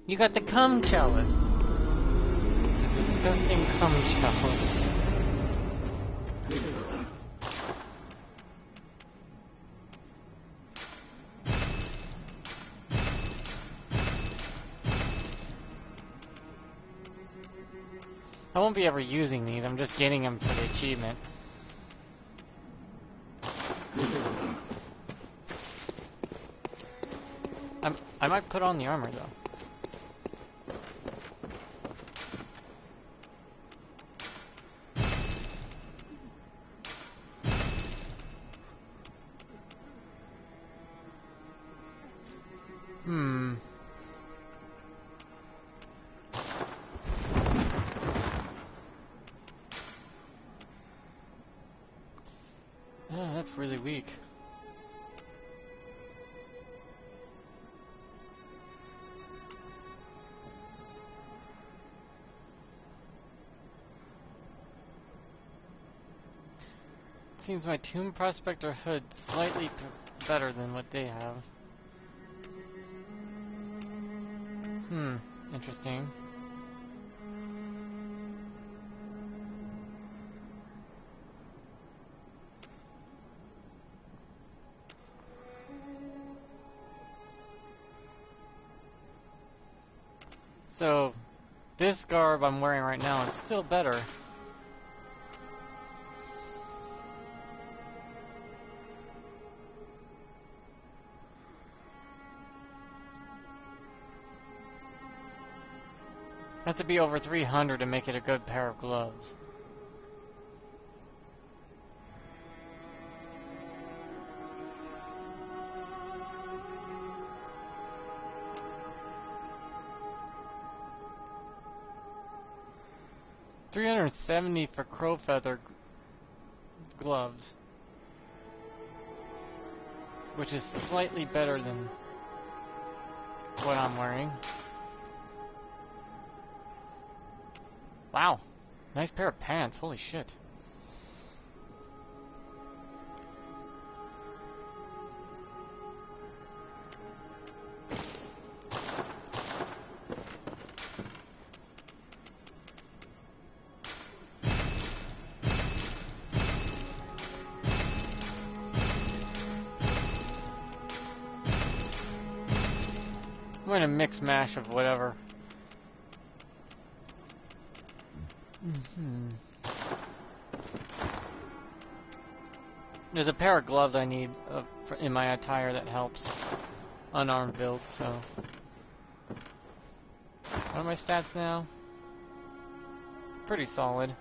You got the cum chalice. It's a disgusting cum chalice. I won't be ever using these, I'm just getting them for the achievement. I might put on the armor though. Yeah, that's really weak. Seems my Tomb Prospector hood's slightly better than what they have. Interesting. So, this garb I'm wearing right now is still better. Have to be over 300 to make it a good pair of gloves. $370 for crow feather gloves, which is slightly better than what I'm wearing. Wow, nice pair of pants, holy shit. I'm gonna mix mash of whatever. There's a pair of gloves I need in my attire that helps unarmed build, so. What are my stats now? Pretty solid.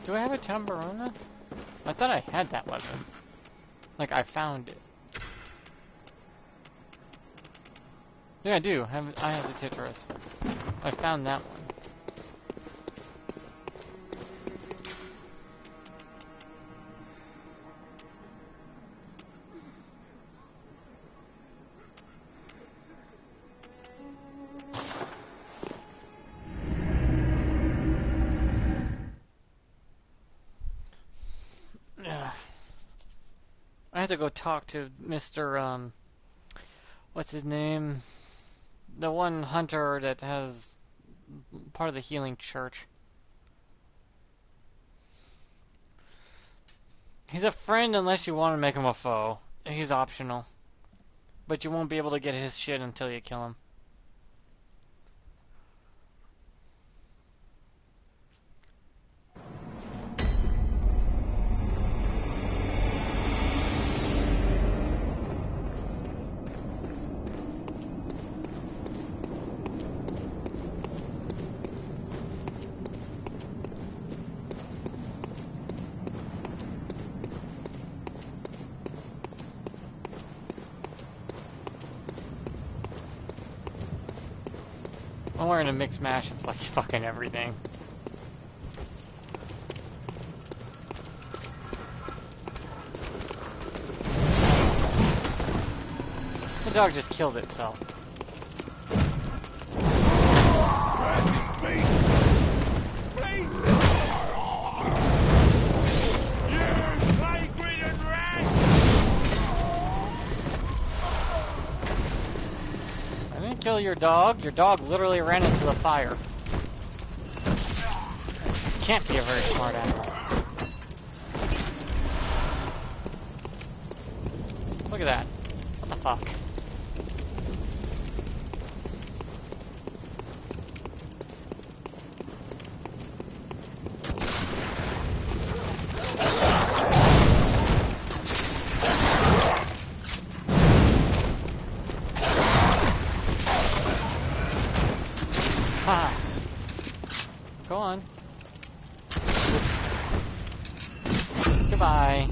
Do I have a Tambarona? I thought I had that weapon. Like, I found it. Yeah, I do. I have the Titris. I found that one. I have to go talk to Mr. What's his name? The one hunter that has part of the healing church. He's a friend unless you want to make him a foe. He's optional. But you won't be able to get his shit until you kill him. I'm wearing a mixed mash of like fucking everything. The dog just killed itself. Kill your dog. Your dog literally ran into a fire. Can't be a very smart animal. Look at that. What the fuck? Go on. Goodbye.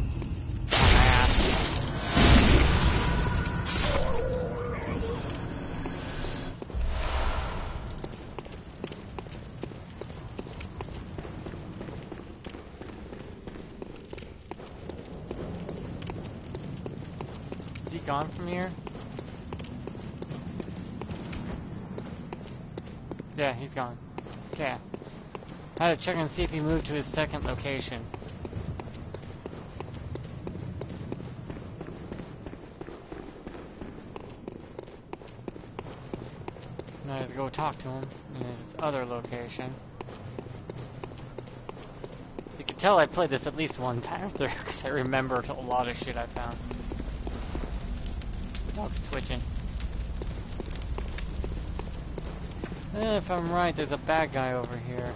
Is he gone from here? Yeah, he's gone. Okay. I had to check and see if he moved to his second location. I have to go talk to him. in this other location. You can tell I played this at least one time through because I remembered a lot of shit I found. Dog's twitching. If I'm right, there's a bad guy over here.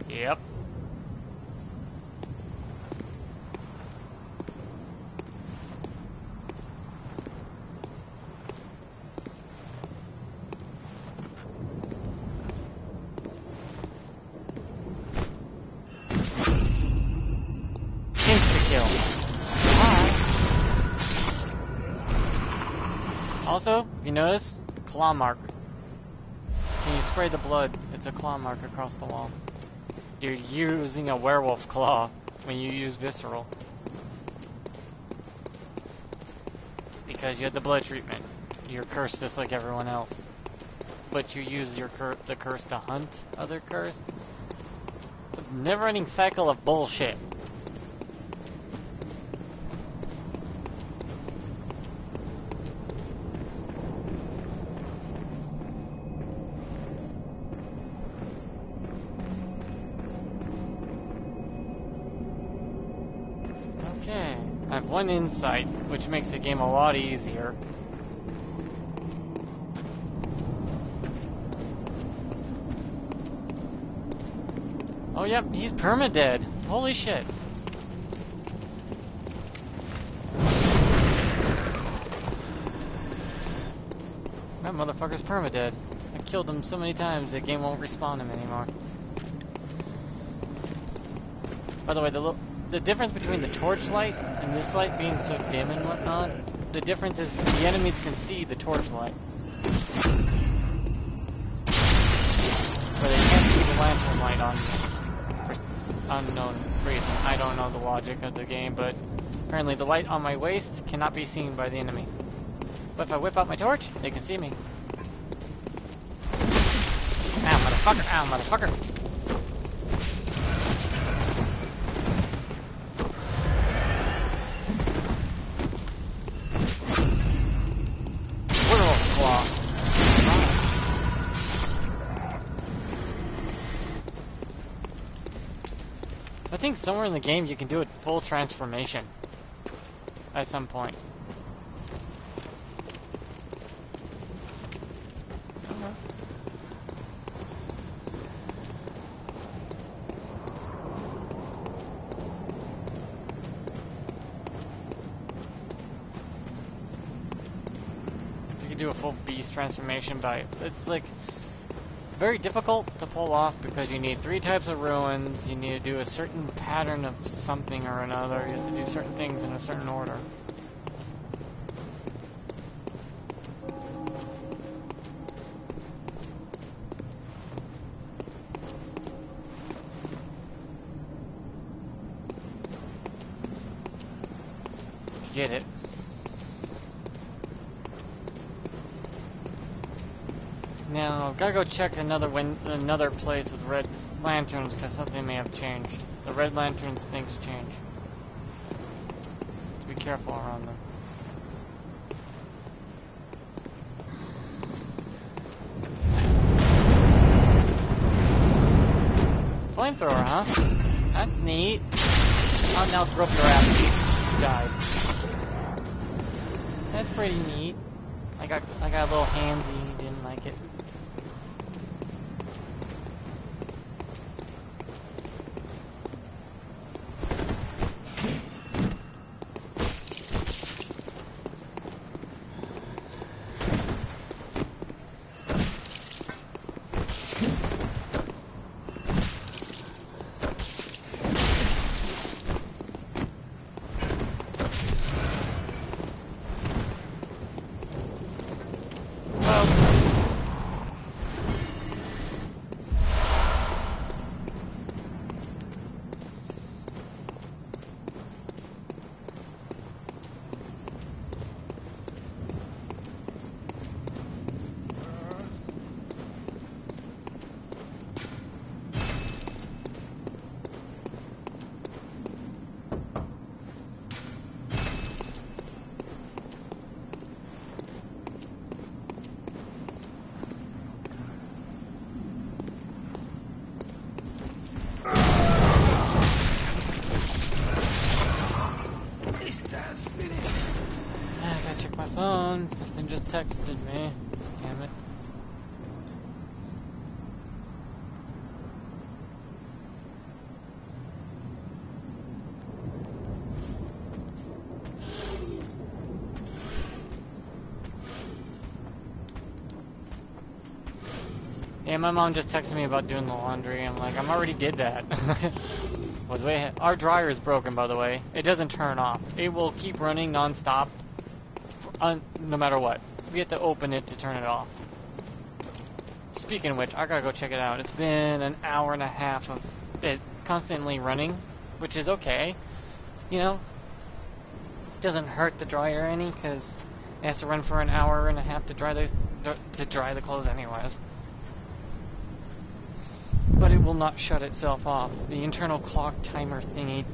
Yep. Insta-kill. Hi. Also, you notice? Claw mark. When you spray the blood, it's a claw mark across the wall. You're using a werewolf claw when you use visceral. Because you had the blood treatment. You're cursed just like everyone else. But you use your the curse to hunt other cursed. It's a never-ending cycle of bullshit. Okay, I have one insight, which makes the game a lot easier. Oh yep, he's permadead. Holy shit. That motherfucker's permadead. I killed him so many times the game won't respawn him anymore. By the way, the difference between the torchlight and this light being so dim and whatnot, the difference is the enemies can see the torchlight. Where they can't see the lantern light on for unknown reason. I don't know the logic of the game, but apparently the light on my waist cannot be seen by the enemy. But if I whip out my torch, they can see me. Ow, motherfucker! Ow, motherfucker! I think somewhere in the game you can do a full transformation at some point. You can do a full beast transformation by it's like very difficult to pull off because you need 3 types of ruins, you need to do a certain pattern of something or another, you have to do certain things in a certain order. To get it. Now, I've gotta go check another place with red lanterns because something may have changed. The red lanterns things change. So be careful around them. Flamethrower, huh? That's neat. Oh, now throw up your ass. You died. That's pretty neat. I got a little handsy. Didn't like it. texted me. Damn it. Yeah, my mom just texted me about doing the laundry. I'm like, I already did that. Was way ahead. Our dryer is broken, by the way. It doesn't turn off. It will keep running non-stop, no matter what. We have to open it to turn it off. Speaking of which, I gotta go check it out. It's been an hour and a half of it constantly running, which is okay. You know, doesn't hurt the dryer any because it has to run for an hour and a half to dry the clothes anyways. But it will not shut itself off. The internal clock timer thingy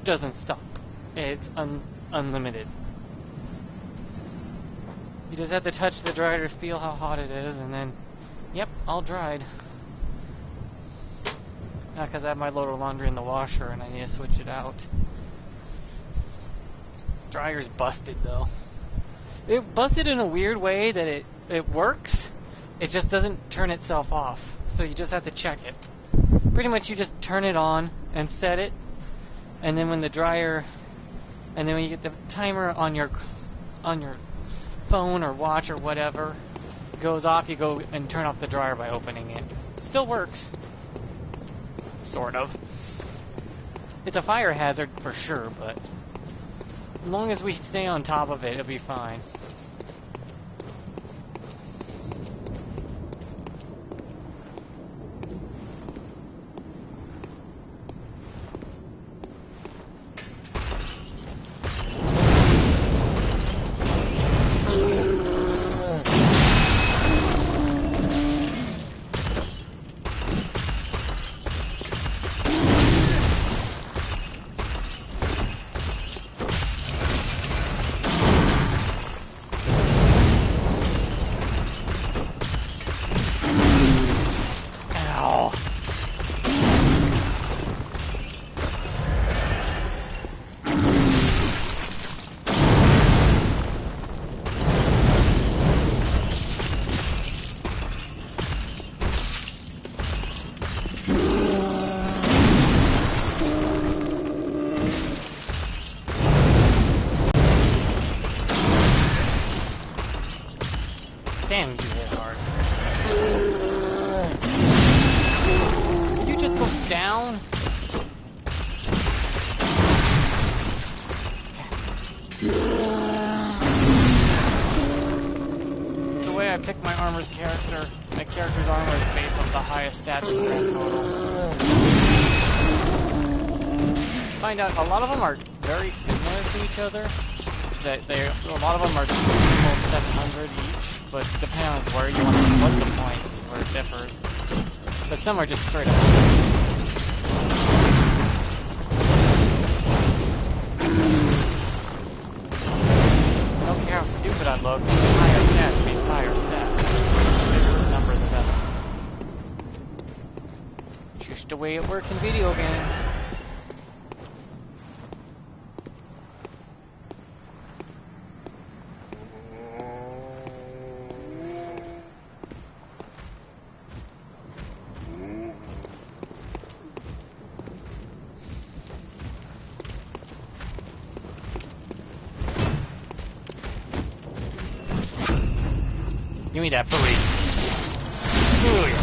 doesn't stop. It's unlimited. You just have to touch the dryer to feel how hot it is, and then, yep, all dried. Not because I have my load of laundry in the washer and I need to switch it out. Dryer's busted though. It busted in a weird way that it works. It just doesn't turn itself off. So you just have to check it. Pretty much you just turn it on and set it, and then when the dryer, and then when you get the timer on your phone or watch or whatever goes off, you go and turn off the dryer by opening it. Still works. Sort of. It's a fire hazard for sure, but as long as we stay on top of it, it'll be fine. Damn, you hit hard. Did you just go down? The way I pick my my character's armor is based on the highest stats in Grand Total. Find out a lot of them are very similar to each other. A lot of them are almost 700 each. But depending on where you want to put the points is where it differs. But some are just straight up. I don't care how stupid I look. Higher stats means higher stats. Bigger the number, the better. Just the way it works in video games. Give me that furry. Ooh, yeah.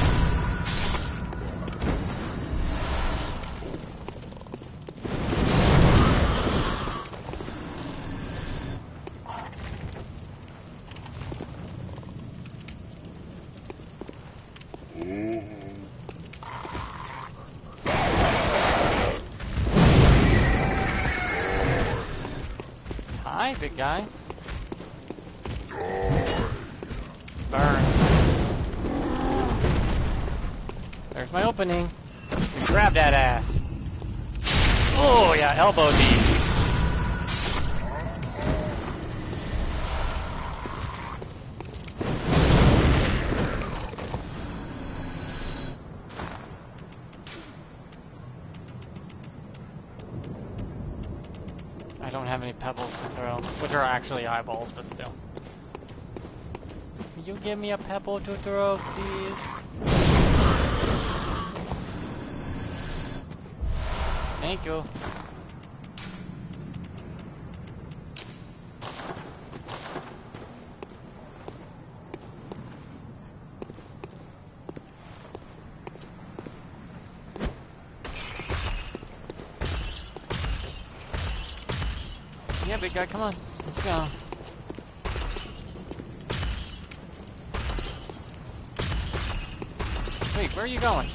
Hi, big guy. Burn. There's my opening. Grab that ass. Oh yeah, elbow deep. I don't have any pebbles to throw, which are actually eyeballs, but still. you give me a pebble to throw, please? Thank you. Yeah, big guy, come on. Let's go. Wait, where are you going?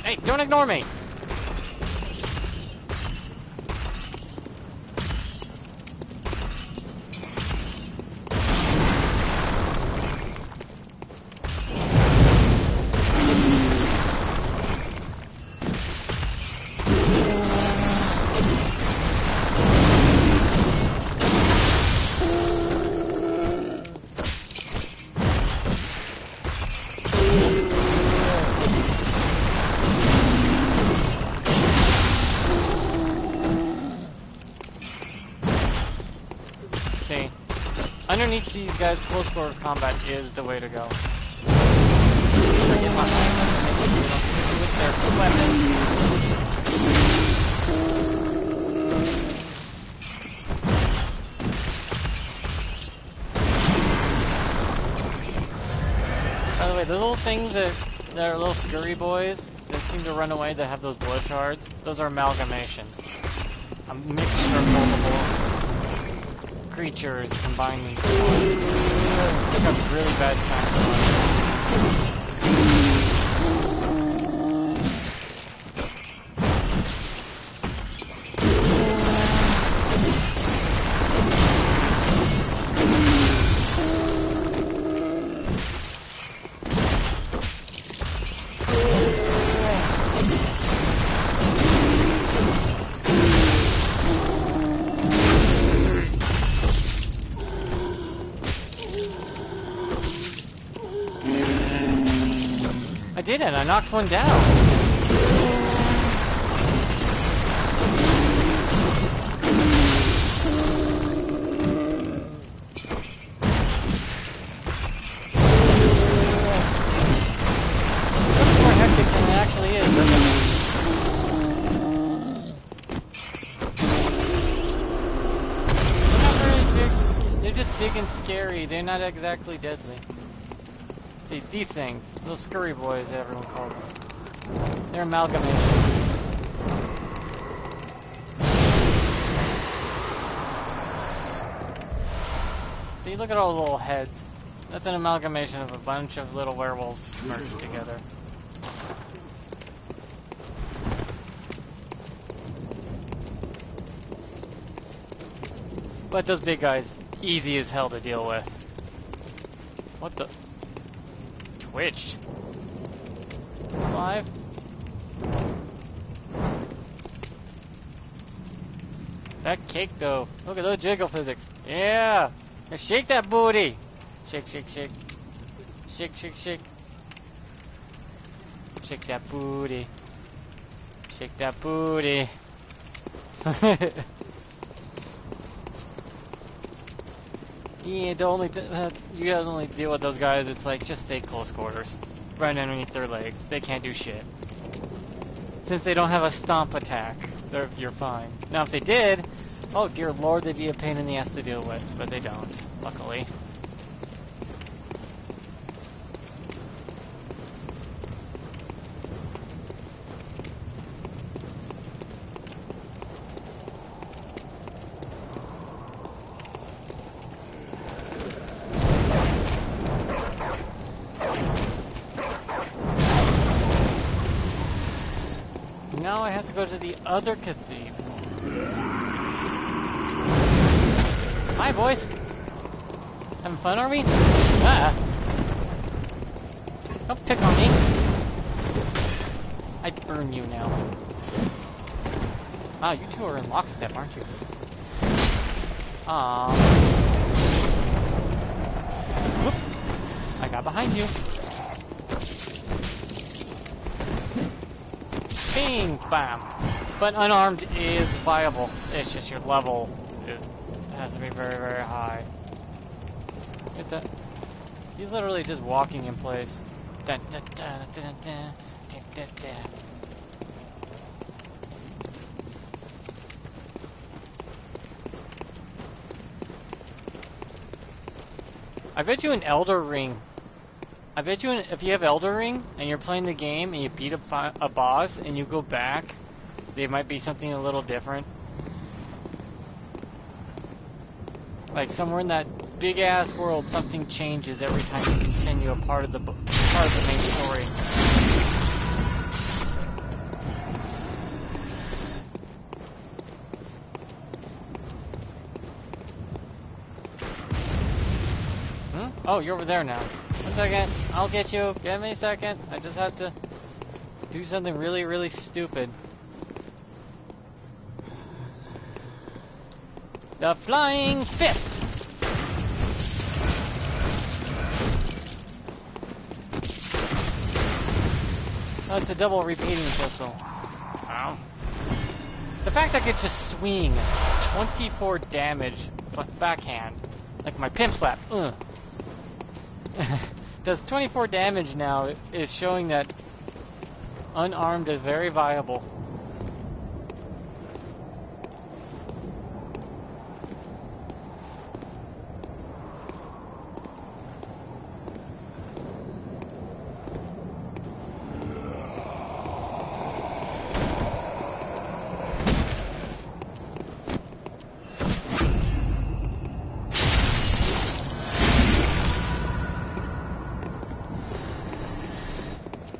Hey, don't ignore me! See, underneath these guys, close quarters combat is the way to go. With their weapons. By the way, those little things that are little scurry boys that seem to run away that have those blood shards, those are amalgamations. A mixture of multiple creatures combined into one. Like a really bad sound. I did it, I knocked one down. Looks more hectic than it actually is, doesn't it? They're not very big. They're just big and scary. They're not exactly deadly. See, these things, those scurry boys that everyone calls them, they're amalgamations. See, look at all the little heads. That's an amalgamation of a bunch of little werewolves merged together. But those big guys, easy as hell to deal with. What the? Twitched. Alive? That cake though. Look at those jiggle physics. Yeah! Now shake that booty! Shake, shake, shake. Shake, shake, shake. Shake that booty. Shake that booty. Yeah, you gotta only deal with those guys. It's like, just stay close quarters. Right underneath their legs. They can't do shit. Since they don't have a stomp attack, you're fine. Now if they did, oh dear lord, they'd be a pain in the ass to deal with. But they don't, luckily. Now I have to go to the other cathedral. Hi, boys. Having fun, are we? Ah. Don't pick on me. I'd burn you now. Wow, you two are in lockstep, aren't you? Aww. Whoop. I got behind you. Bing! Bam! But unarmed is viable. It's just your level has to be very, very high. Get that. He's literally just walking in place. Dun, dun, dun, dun, dun, dun, dun, dun, dun. I bet you an Elder Ring. I bet you if you have Elder Ring and you're playing the game and you beat a boss and you go back, there might be something a little different. Like somewhere in that big ass world, something changes every time you continue a part of the main story. Oh, you're over there now. 1 second. I'll get you. Give me a second. I just have to do something really, really stupid. The Flying Fist! Oh, it's a double repeating pistol. Wow. The fact I could just swing 24 damage backhand, like my pimp slap, does 24 damage now is showing that unarmed is very viable.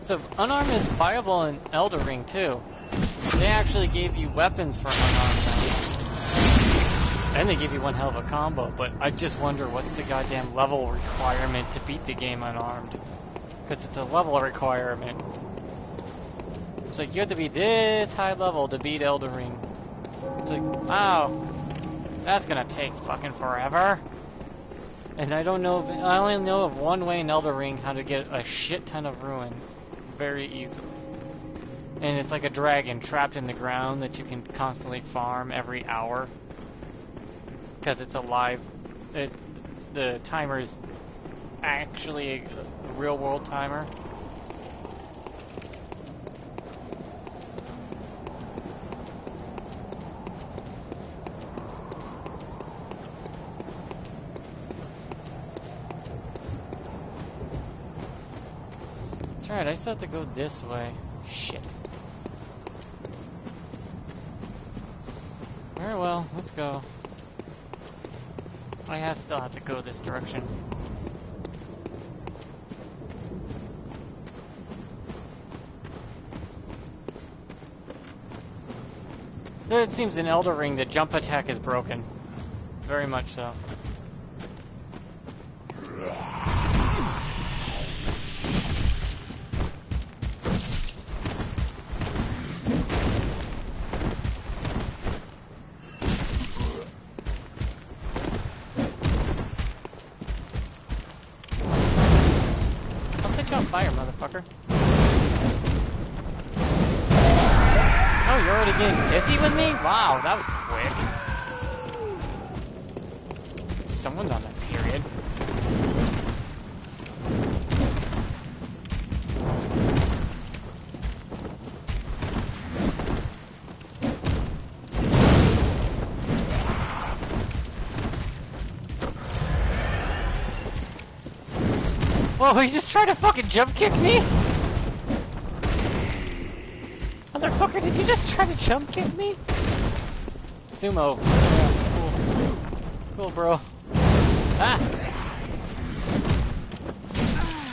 So unarmed is viable in Elder Ring too. They actually gave you weapons for unarmed now. And they give you one hell of a combo, but I just wonder what's the goddamn level requirement to beat the game unarmed. Because it's a level requirement. It's like you have to be this high level to beat Elder Ring. It's like, wow, that's gonna take fucking forever. And I don't know, I only know of one way in Elder Ring how to get a shit ton of ruins very easily. And it's like a dragon trapped in the ground that you can constantly farm every hour. Because it's alive. The timer's actually a real world timer. That's right, I still have to go this way. Shit. Very well, let's go. I still have to go this direction. It seems in Elder Ring the jump attack is broken. Very much so. Fire, motherfucker. Oh, you're already getting pissy with me? Wow, that was quick. Someone's on that period. Whoa, he just tried to fucking jump kick me? Motherfucker, did you just try to jump kick me? Sumo. Yeah, cool. Cool, bro. Ah!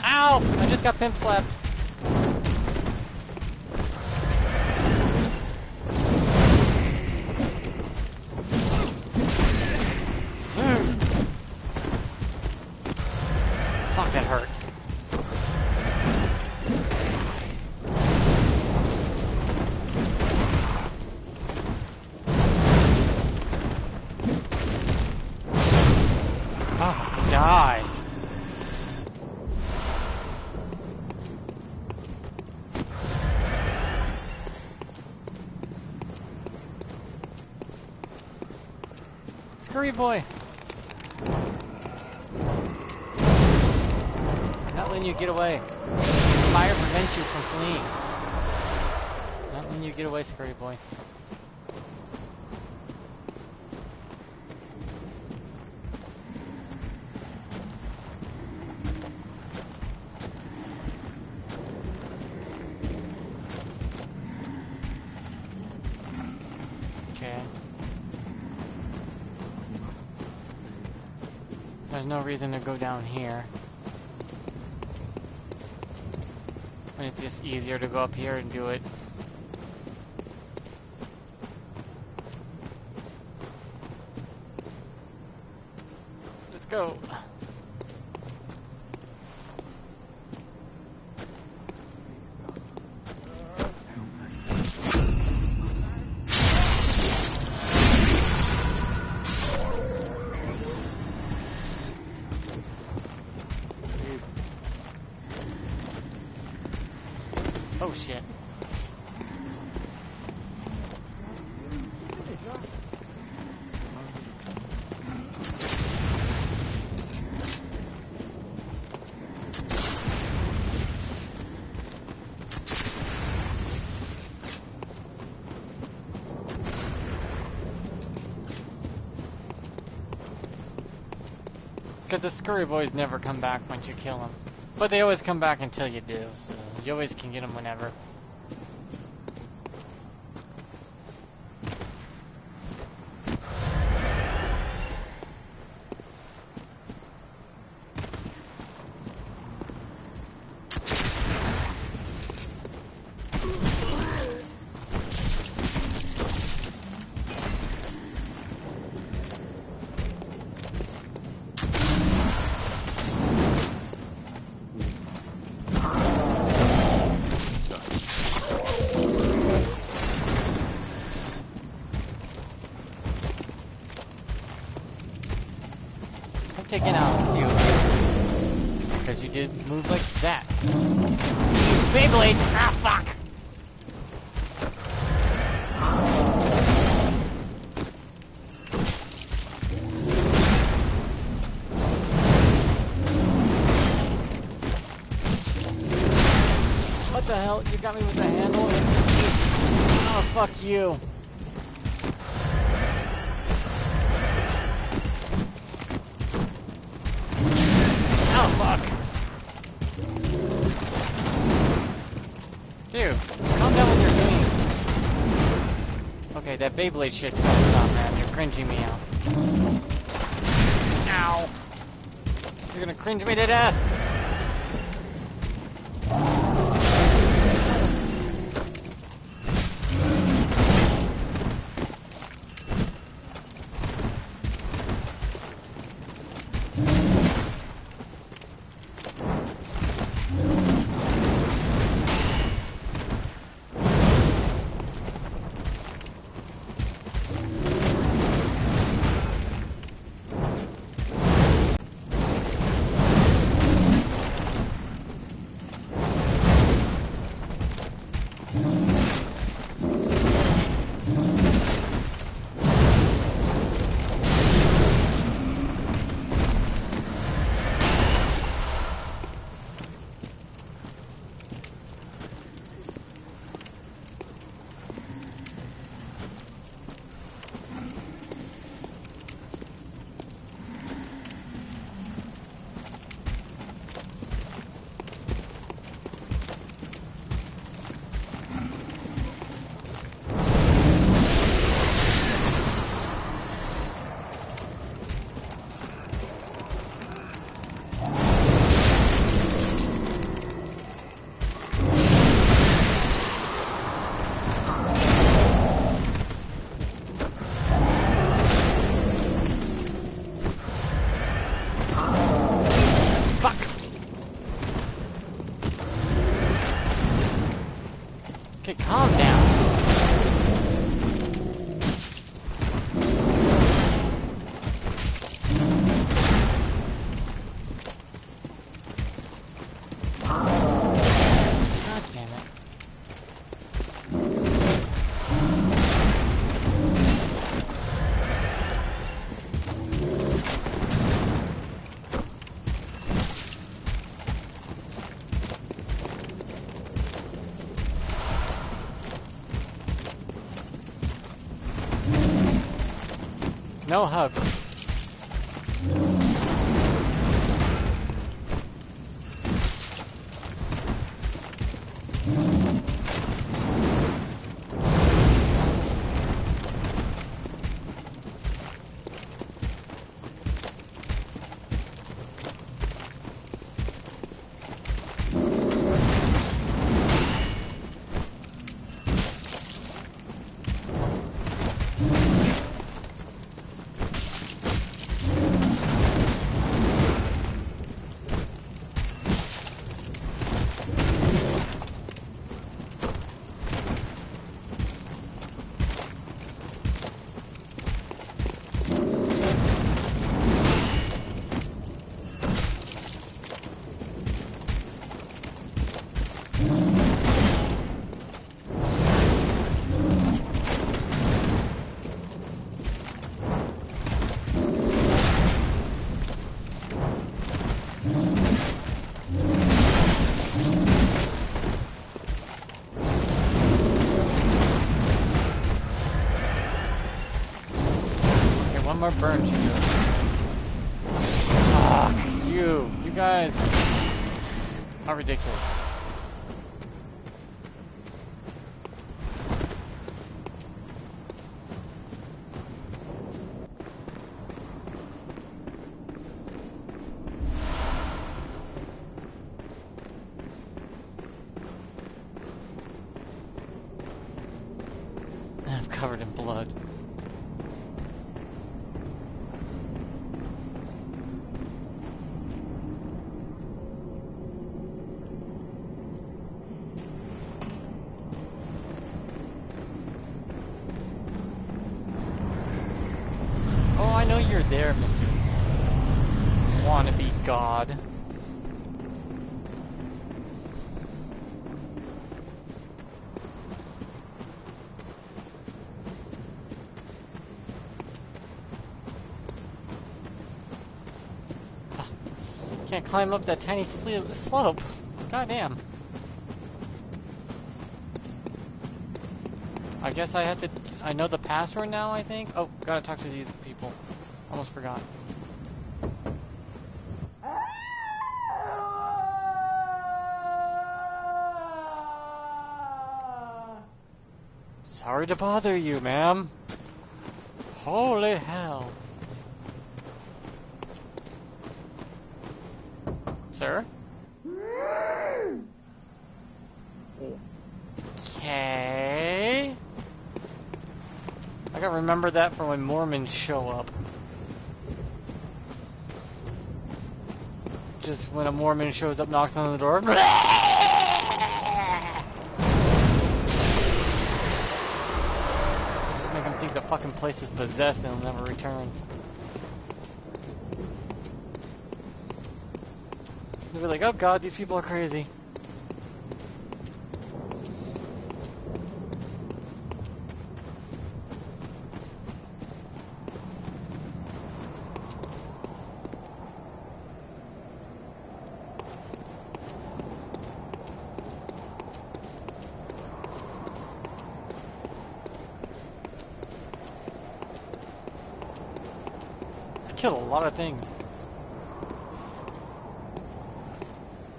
Ow! I just got pimp slapped. Fuck, that hurt. Oh, die. Scurry boy. Not letting you get away. Fire prevents you from fleeing. Not letting you get away, scurry boy. Okay. There's no reason to go down here. And it's just easier to go up here and do it. Let's go. Oh shit. Because the scurry boys never come back once you kill them. But they always come back until you do, so you always can get them whenever. Taken out you because you did move like that. Beyblade! Ah, fuck! What the hell? You got me with the handle? Oh, fuck you. Dude, calm down with your game. Okay, that Beyblade shit's gonna stop, man. You're cringing me out. Ow! You're gonna cringe me to death! No hugs. More burn shooter. Fuck you. You guys are ridiculous. I'm covered in blood. I know you're there, Mr. Wannabe God. Can't climb up that tiny slope. Goddamn. I guess I have to. I know the password now, I think. Oh, gotta talk to these people. Almost forgot. Sorry to bother you, ma'am. Holy hell. Sir? Okay. I gotta remember that for when Mormons show up. Just when a Mormon shows up, knocks on the door. Make them think the fucking place is possessed and they'll never return. They'll be like, oh god, these people are crazy. Killed a lot of things.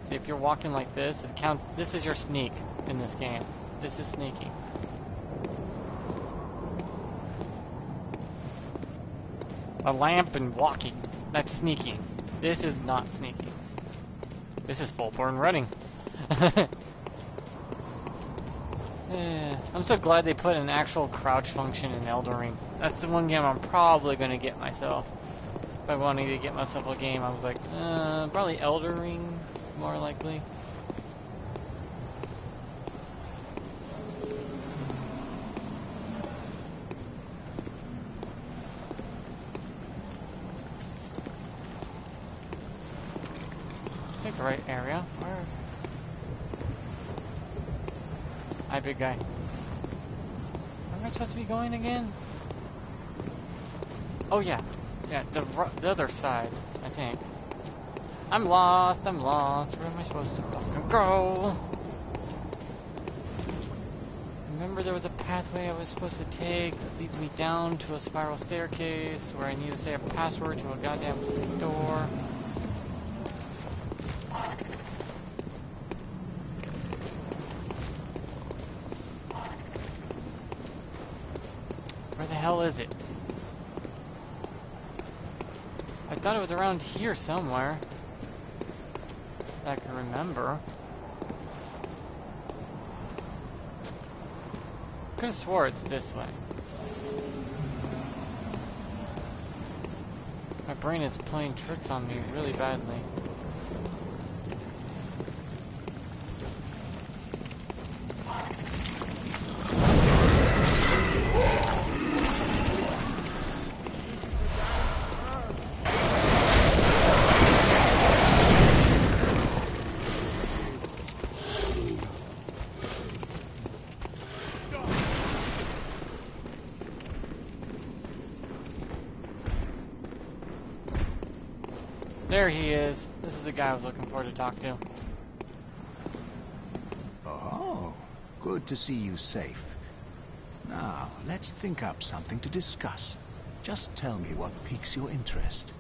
See, if you're walking like this, it counts. This is your sneak in this game. This is sneaking. A lamp and walking. That's sneaking. This is not sneaking. This is full-born running. I'm so glad they put an actual crouch function in Elden Ring. That's the one game I'm probably going to get myself. If I wanted to get myself a game, I was like, probably Elden Ring, more likely. I think the right area. Where? Hi, big guy. Where am I supposed to be going again? Oh yeah. Yeah, the other side, I think. I'm lost. Where am I supposed to fucking go? Remember there was a pathway I was supposed to take that leads me down to a spiral staircase where I need to say a password to a goddamn door. Where the hell is it? I thought it was around here somewhere. That I can remember. Could have swore it's this way. My brain is playing tricks on me really badly. There he is. This is the guy I was looking for to talk to. Oh, good to see you safe. Now, let's think up something to discuss. Just tell me what piques your interest.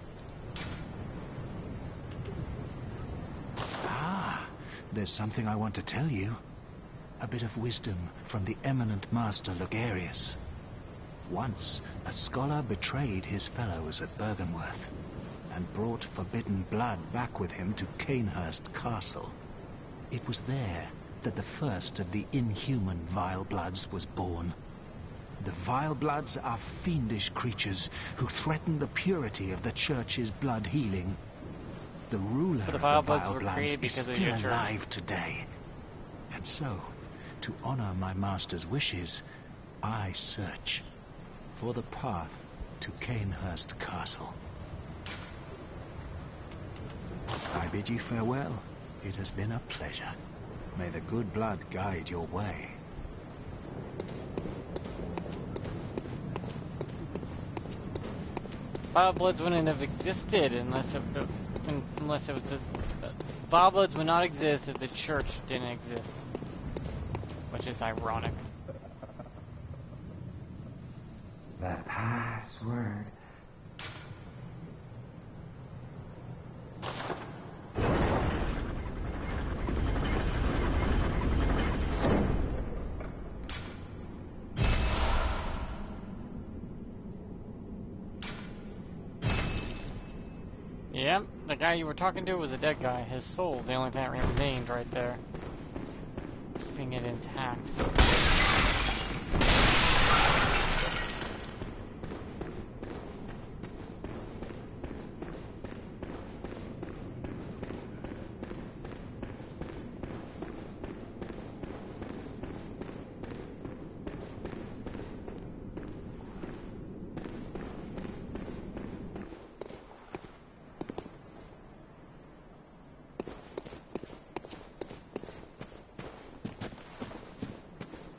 Ah, there's something I want to tell you. A bit of wisdom from the eminent master Logarius. Once, a scholar betrayed his fellows at Bergenworth and brought forbidden blood back with him to Canehurst Castle. It was there that the first of the inhuman Vile Bloods was born. The Vile Bloods are fiendish creatures who threaten the purity of the Church's blood healing. The ruler of the Vile Bloods is still alive today. And so, to honor my master's wishes, I search for the path to Canehurst Castle. I bid you farewell. It has been a pleasure. May the good blood guide your way. Vile Bloods wouldn't have existed unless it was the Vile Bloods would not exist if the church didn't exist, which is ironic. The password. Yep, the guy you were talking to was a dead guy. His soul's the only thing that remained right there. Keeping it intact.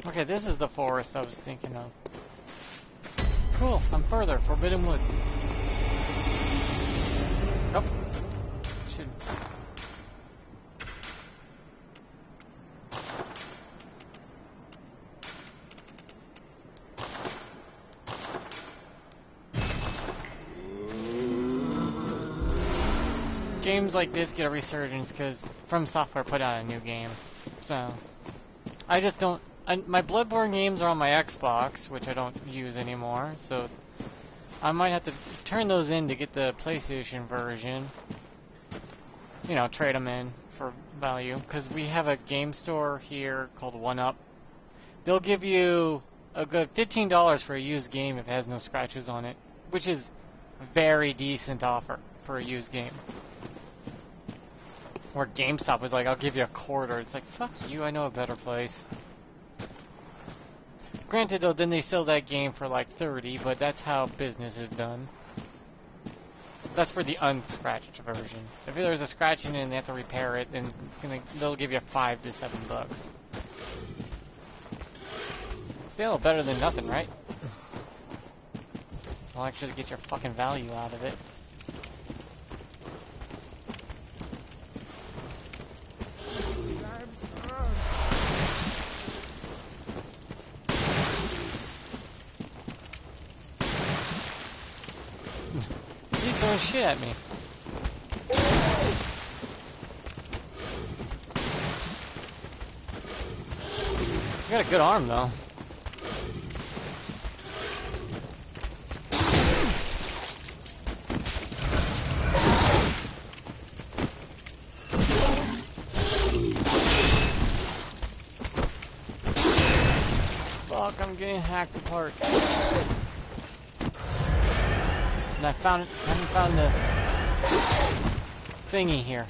Okay, this is the forest I was thinking of. Cool, I'm further. Forbidden Woods. Nope. Should. Games like this get a resurgence because From Software put out a new game. So, I just don't. My Bloodborne games are on my Xbox, which I don't use anymore, so I might have to turn those in to get the PlayStation version. You know, trade them in for value, because we have a game store here called 1UP. They'll give you a good $15 for a used game if it has no scratches on it, which is a very decent offer for a used game. Where GameStop was like, I'll give you a quarter. It's like, fuck you, I know a better place. Granted, though, then they sell that game for like 30, but that's how business is done. That's for the unscratched version. If there's a scratch in it and they have to repair it, then they'll give you $5 to $7. Still better than nothing, right? I'll actually get your fucking value out of it. He's throwing shit at me. You got a good arm, though. Fuck, I'm getting hacked apart. And I haven't found the thingy here.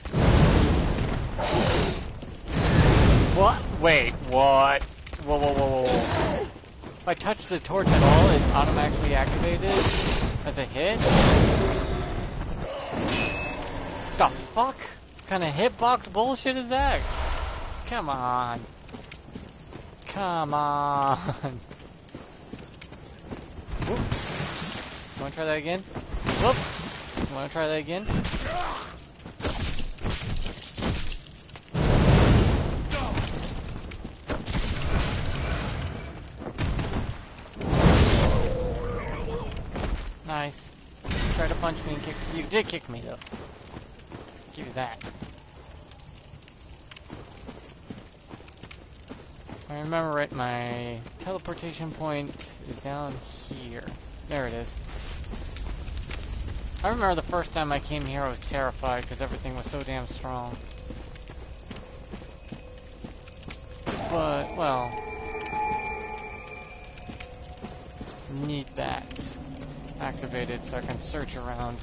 What? Wait, what? Whoa, whoa, whoa, whoa, whoa. If I touch the torch at all, it automatically activated as a hit? The fuck? What kind of hitbox bullshit is that? Come on. Come on. Whoop. Wanna try that again? Whoop. Wanna try that again? Nice. Try to punch me and kick. You did kick me though. Give you that. If I remember right, my teleportation point is down here. There it is. I remember the first time I came here I was terrified because everything was so damn strong. But, well, need that activated so I can search around.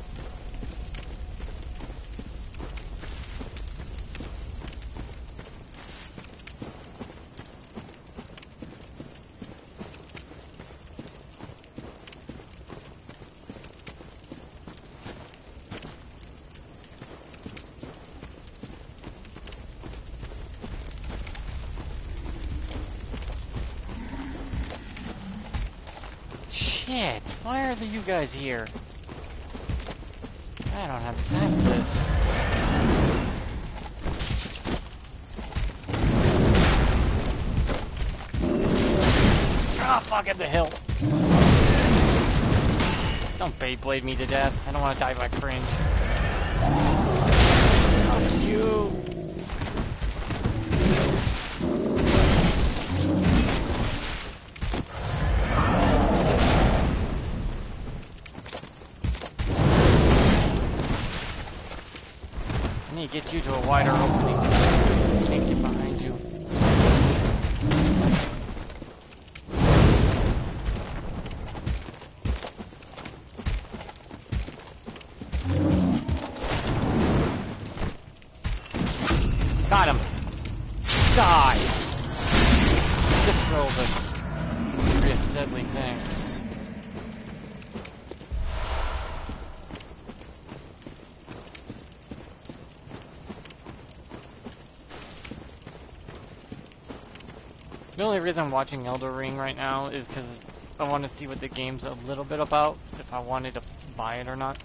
Shit, why are you guys here? I don't have the time for this. Ah, fuck at the hill. Don't Beyblade me to death. I don't want to die by cringe. Fuck you. I need to get you to a wider opening. Can't get behind you. Got him. Die. This roll's a serious deadly thing. The only reason I'm watching Elden Ring right now is because I want to see what the game's a little bit about, if I wanted to buy it or not.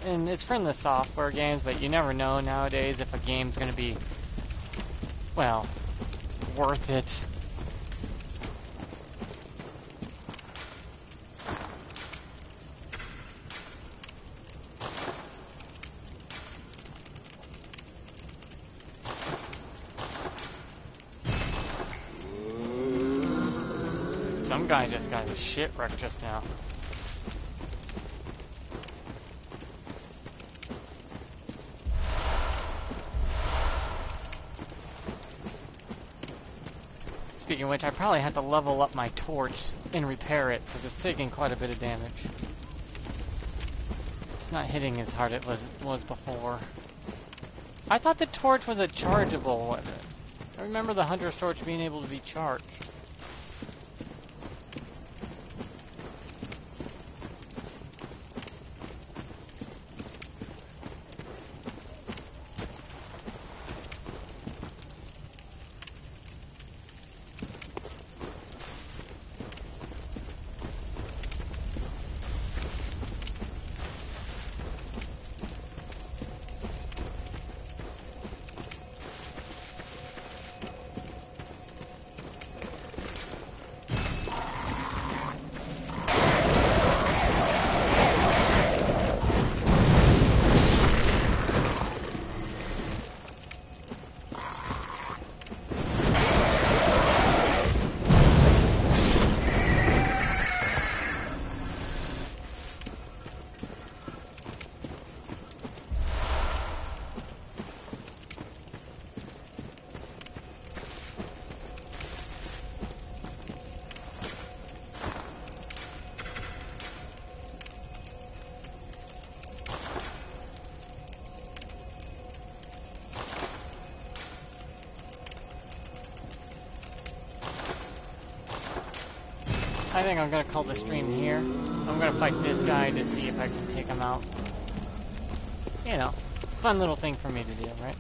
And it's from the software games, but you never know nowadays if a game's going to be, well, worth it. Some guy just got his shit wrecked just now. Speaking of which, I probably have to level up my torch and repair it, because it's taking quite a bit of damage. It's not hitting as hard as it was before. I thought the torch was a chargeable weapon. I remember the Hunter's Torch being able to be charged. I think I'm gonna call the stream here. I'm gonna fight this guy to see if I can take him out. You know, fun little thing for me to do, right?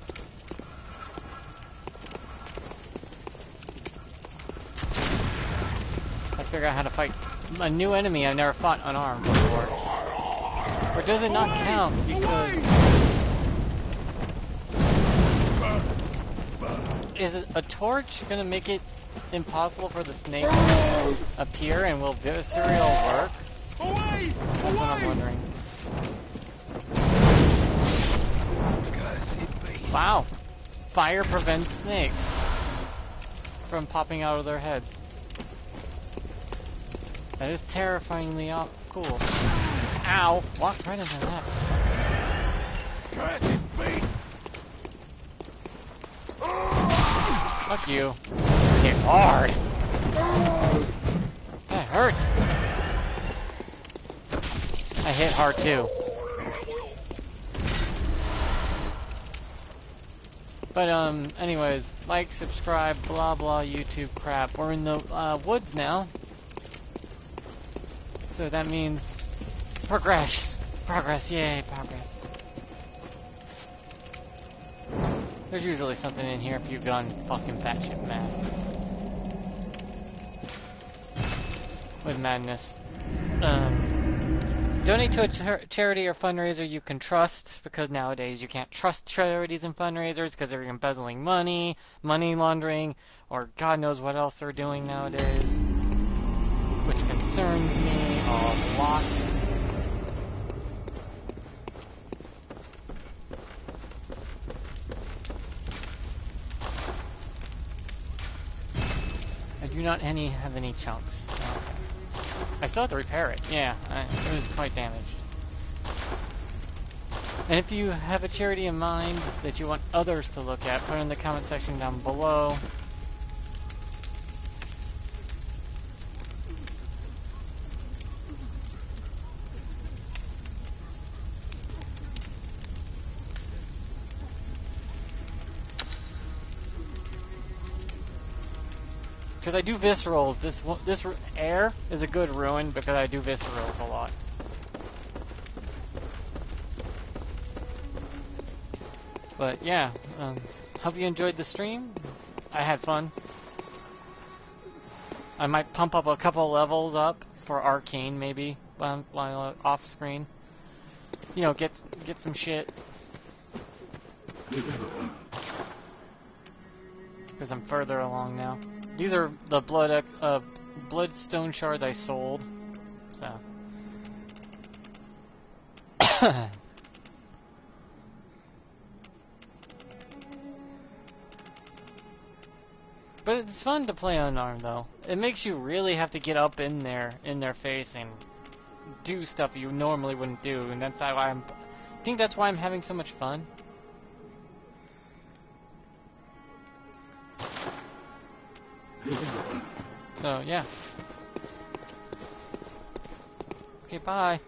I figure out how to fight a new enemy I've never fought unarmed before. Or does it not count because... Is it a torch gonna make it impossible for the snake to appear, and will visceral work? That's what I'm wondering. Wow. Fire prevents snakes from popping out of their heads. That is terrifyingly cool. Ow! Walked right into that. Fuck you. Hit hard. That hurt. I hit hard too. But anyways, like, subscribe, blah blah, YouTube crap. We're in the woods now, so that means progress, yay, progress. There's usually something in here if you've gone fucking batshit mad with madness. Donate to a charity or fundraiser you can trust, because nowadays you can't trust charities and fundraisers because they're embezzling money, money laundering, or God knows what else they're doing nowadays, which concerns me a lot. I do not have any chunks. Okay. I still have to repair it. Yeah, it was quite damaged. And if you have a charity in mind that you want others to look at, put it in the comment section down below. Because I do viscerals. This air is a good ruin because I do viscerals a lot. But yeah, hope you enjoyed the stream. I had fun. I might pump up a couple levels up for Arcane maybe while off screen. You know, get some shit. Because I'm further along now. These are the bloodstone shards I sold. So. But it's fun to play unarmed though. It makes you really have to get up in their face and do stuff you normally wouldn't do, and that's how I think that's why I'm having so much fun. So, yeah. Okay, bye.